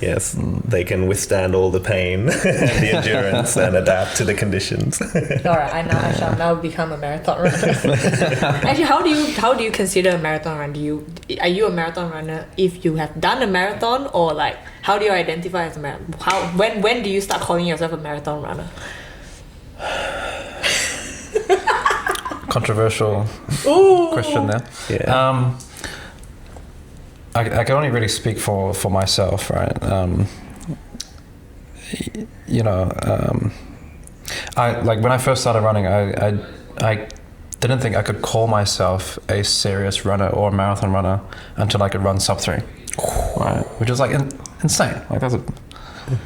Yes, they can withstand all the pain and the endurance and adapt to the conditions. Alright, I shall now become a marathon runner. Actually, how do you consider a marathon runner? Are you a marathon runner if you have done a marathon, or like how do you identify as a marathon? When do you start calling yourself a marathon runner? Controversial question there. Yeah. I can only really speak for myself, right? I like when I first started running, I didn't think I could call myself a serious runner or a marathon runner until I could run sub 3, right? Which is like insane. Like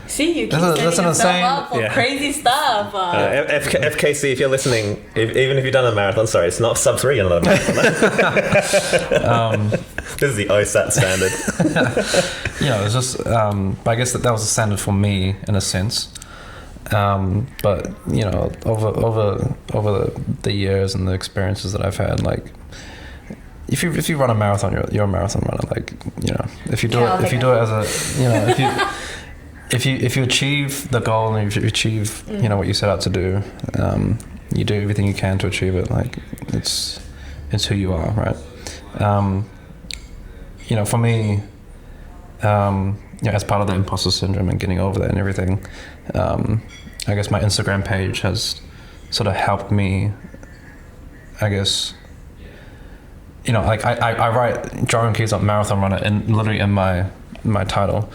See, you keep That's setting an yourself insane- up for crazy stuff. FKC, if you're listening, even if you've done a marathon, sorry, it's not sub 3 another marathon. This is the OSAT standard. It's just, I guess that was a standard for me in a sense. But over the years and the experiences that I've had, like, if you run a marathon, you're a marathon runner. Like, if you do it as a, if you achieve the goal and if you achieve what you set out to do, you do everything you can to achieve it. Like, it's who you are, right? For me, as part of the imposter syndrome and getting over that and everything, I guess my Instagram page has sort of helped me, I guess. Like I write Jorryn Kizo marathon runner literally in my title,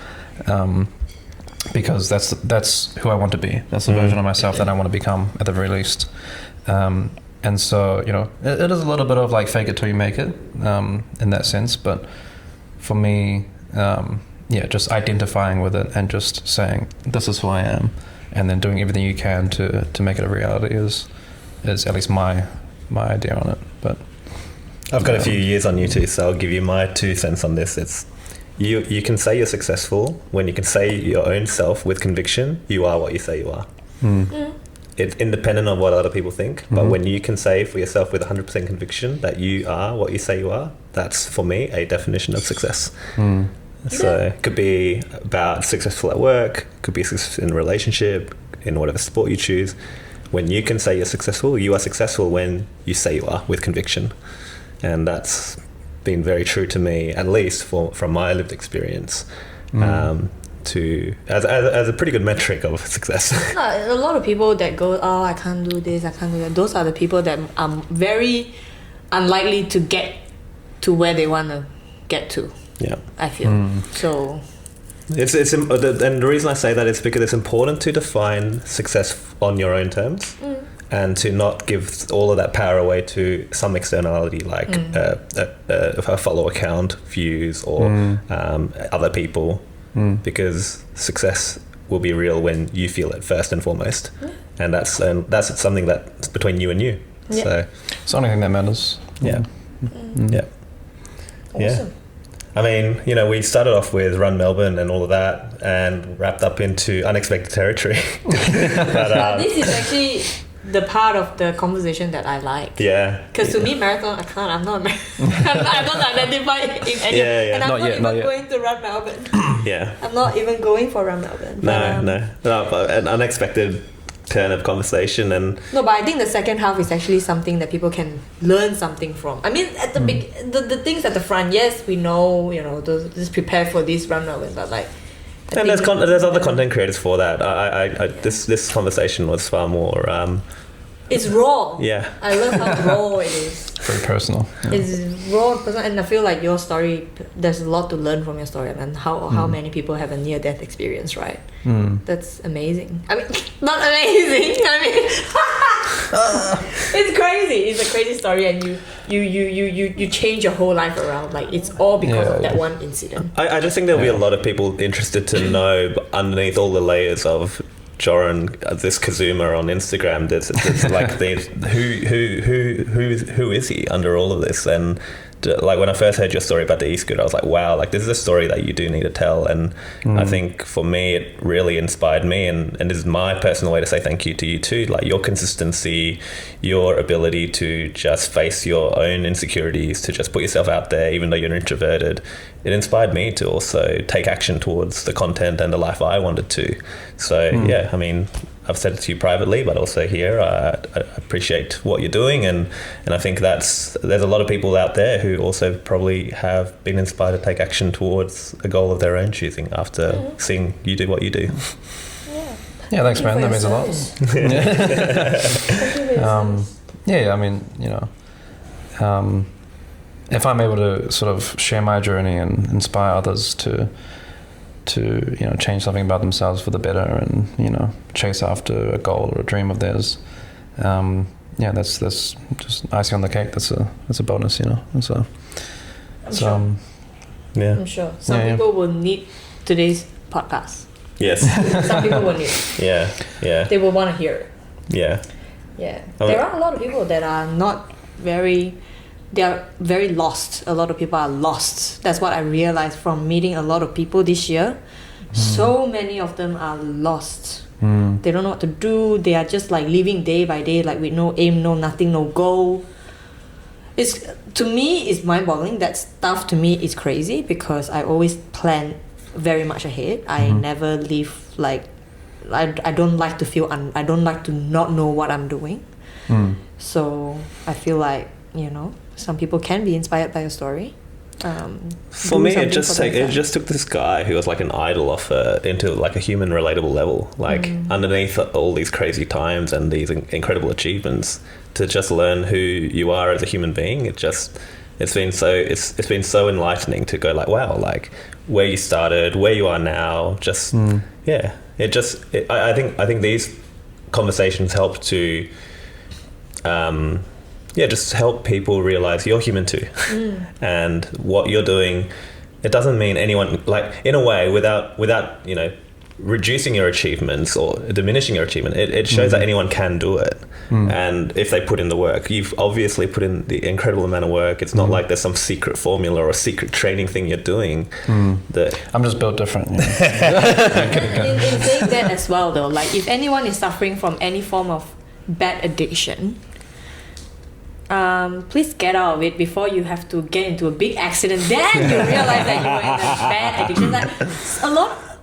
because that's who I want to be. That's the version of myself that I want to become at the very least. And so it is a little bit of like fake it till you make it, in that sense. But for me, just identifying with it and just saying this is who I am, and then doing everything you can to make it a reality is at least my idea on it. But I've got a few years on you too, so I'll give you my 2 cents on this. It's you can say you're successful when you can say your own self with conviction. You are what you say you are. It's independent of what other people think, but when you can say for yourself with 100% conviction that you are what you say you are, that's for me a definition of success. So it could be about successful at work, could be success in a relationship, in whatever sport you choose. When you can say you're successful, you are successful when you say you are with conviction. And that's been very true to me, at least from my lived experience, as a pretty good metric of success. A lot of people that go, I can't do this, I can't do that. Those are the people that are very unlikely to get to where they want to get to. Yeah, I feel so. It's and the reason I say that is because it's important to define success on your own terms. And to not give all of that power away to some externality like a follow account, views, or other people, because success will be real when you feel it first and foremost, and that's something that's between you and you. So it's the only thing that matters. Awesome. I mean, we started off with Run Melbourne and all of that, and wrapped up into unexpected territory. But this is actually the part of the conversation that I like. Yeah. Because to me, marathon, I'm not I don't identify in any. And I'm not even going to Run Melbourne. I'm not even going for Run Melbourne. But an unexpected turn of conversation but I think the second half is actually something that people can learn something from. I mean, at the big, the things at the front, yes, we know, just prepare for this Run Melbourne, but like. And there's other content creators for that. This conversation was far more. It's raw. Yeah. I love how raw it is. Very personal. Yeah. It's raw, personal, and I feel like your story. There's a lot to learn from your story, and how many people have a near-death experience, right? That's amazing. I mean, not amazing. I mean, it's crazy. It's a crazy story, and you change your whole life around. Like, it's all because of that one incident. I just think there'll be a lot of people interested to know underneath all the layers of Jorryn, this Kizoomer on Instagram. There's like who is he under all of this? And like when I first heard your story about the e-scooter, I was like, wow, like this is a story that you do need to tell. And I think for me, it really inspired me, and this is my personal way to say thank you to you too. Like your consistency, your ability to just face your own insecurities, to just put yourself out there, even though you're introverted. It inspired me to also take action towards the content and the life I wanted to. So I mean, I've said it to you privately, but also here, I appreciate what you're doing, and I think there's a lot of people out there who also probably have been inspired to take action towards a goal of their own choosing after seeing you do what you do. Yeah, thanks, man. That means a lot. I mean, if I'm able to sort of share my journey and inspire others to change something about themselves for the better, and chase after a goal or a dream of theirs, that's just icing on the cake. That's a bonus, I'm sure. I'm sure some people will need today's podcast. Yes. Some people will need. Yeah. Yeah. They will want to hear it. Yeah. Yeah. Oh, There are a lot of people that are not very... They are very lost. A lot of people are lost. That's what I realized from meeting a lot of people this year. So many of them are lost. They don't know what to do. They are just like living day by day, like with no aim, no nothing, no goal. To me, it's mind-boggling. That stuff to me is crazy because I always plan very much ahead. I never live like... I don't like to feel... I don't like to not know what I'm doing. So I feel like, you know, some people can be inspired by your story. For me, it just took this guy who was like an idol into like a human relatable level, like underneath all these crazy times and these incredible achievements, to just learn who you are as a human being. It's been so enlightening to go like, wow, like where you started, where you are now, just I think these conversations help to just help people realize you're human too. And what you're doing, it doesn't mean anyone, like, in a way, without you know, reducing your achievements or diminishing your achievement, it shows that anyone can do it. And if they put in the work, you've obviously put in the incredible amount of work. It's not like there's some secret formula or secret training thing you're doing. I'm just built different. in saying that as well, though, like if anyone is suffering from any form of bad addiction, please get out of it before you have to get into a big accident. Then you realize that you were in a bad addiction. Like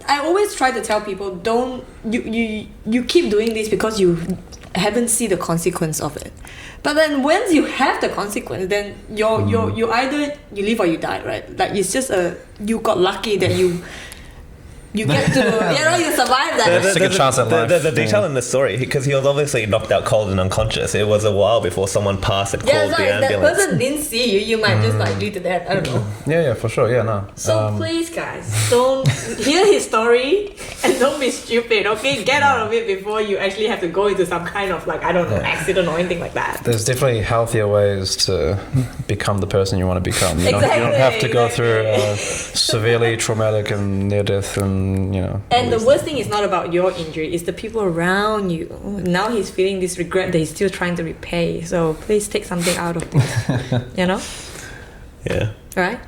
I always try to tell people, don't you keep doing this because you haven't seen the consequence of it. But then once you have the consequence, then you either you live or you die, right? Like it's just you got lucky that you get to, you survive that. There's a chance at life. There's a detail in the story because he was obviously knocked out cold and unconscious. It was a while before someone passed and called the ambulance. That person didn't see you. You might just like lead to death. I don't know. Yeah, for sure. Yeah, no. So please, guys, don't hear his story and don't be stupid. Okay, get out of it before you actually have to go into some kind of like, I don't know, accident or anything like that. There's definitely healthier ways to become the person you want to become. You don't have to go through severely traumatic and near death and, you know. And the worst thing is not about your injury, it's the people around you. Now he's feeling this regret that he's still trying to repay. So please take something out of this. You know? Yeah. Right?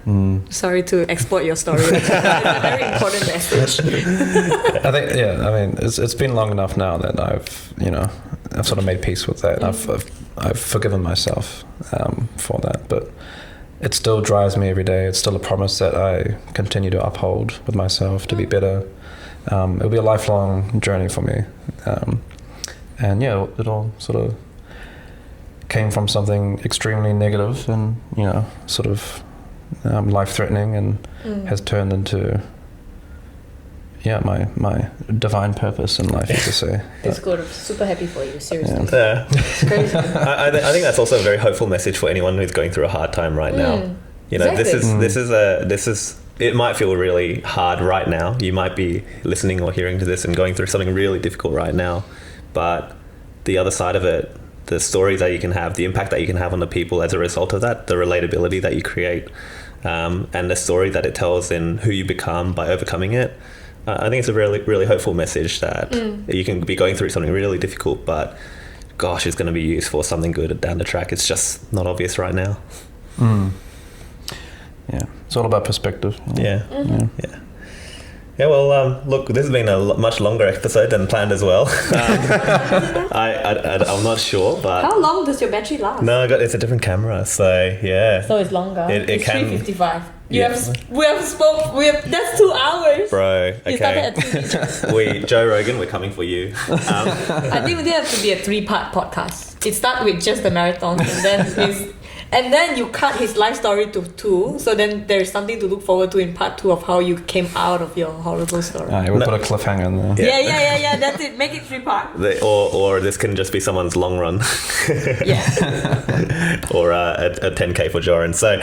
Sorry to exploit your story. It's a very important message. I think, I mean, it's been long enough now that I've sort of made peace with that. I've forgiven myself for that, but it still drives me every day. It's still a promise that I continue to uphold with myself to be better. It'll be a lifelong journey for me. And it all sort of came from something extremely negative and, sort of life-threatening and has turned into my divine purpose in life, you could say. It's good. I'm super happy for you, seriously. Yeah. It's crazy. I think that's also a very hopeful message for anyone who's going through a hard time right now. You know, exactly. this is it might feel really hard right now. You might be listening or hearing to this and going through something really difficult right now, but the other side of it, the stories that you can have, the impact that you can have on the people as a result of that, the relatability that you create, and the story that it tells in who you become by overcoming it. I think it's a really, really hopeful message that you can be going through something really difficult, but gosh, it's going to be used for something good down the track. It's just not obvious right now. Yeah, it's all about perspective. Yeah. Well, look, this has been a much longer episode than planned as well. I'm not sure, but how long does your battery last? No, it's a different camera, so yeah. So it's longer. It's can 3:55. We have that's 2 hours. Bro, okay. You started at 2. Joe Rogan, we're coming for you. I think we have to be a 3-part podcast. It starts with just the marathon, and then you cut his life story to 2. So then there's something to look forward to in part 2 of how you came out of your horrible story. We'll put a cliffhanger in there. Yeah. That's it. Make it 3 parts. Or this can just be someone's long run. Or a 10K for Jorryn. So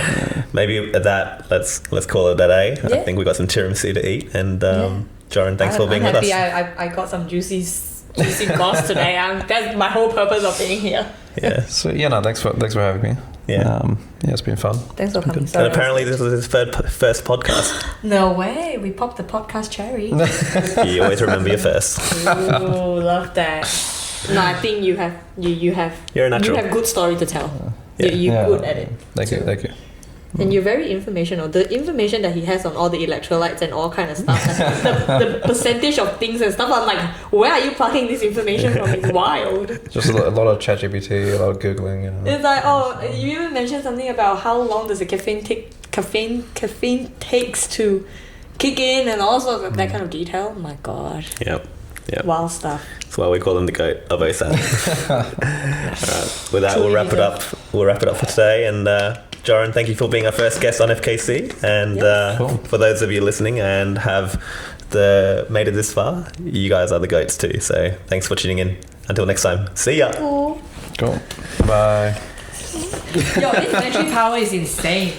maybe at that, let's call it a day. I think we got some tiramisu to eat. And Jorryn, thanks for being with us. I got some juicy goss today. That's my whole purpose of being here. Yeah. So yeah, no, thanks for having me. Yeah. It's been fun. Thanks for coming. And apparently this was his first podcast. No way. We popped the podcast cherry. You always remember your first. Oh, love that. No, I think you have You're a natural. You have good story to tell. Yeah. You're good at it. Thank you. And you're very informational. The information that he has on all the electrolytes and all kind of stuff, the percentage of things and stuff, I'm like, where are you plucking this information from? It's wild. Just a lot of ChatGPT, a lot of Googling. You know. It's like, oh, you even mentioned something about how long does the caffeine takes to kick in and all sorts of that kind of detail. Oh my god. Yep. Wild stuff. That's why we call him the GOAT of OSAT. Alright. With that, we'll wrap it up. We'll wrap it up for today. And Jorryn, thank you for being our first guest on FKC. And Cool. for those of you listening and have made it this far, you guys are the GOATs too. So thanks for tuning in. Until next time. See ya. Cool. Cool. Bye. Yo, this battery power is insane.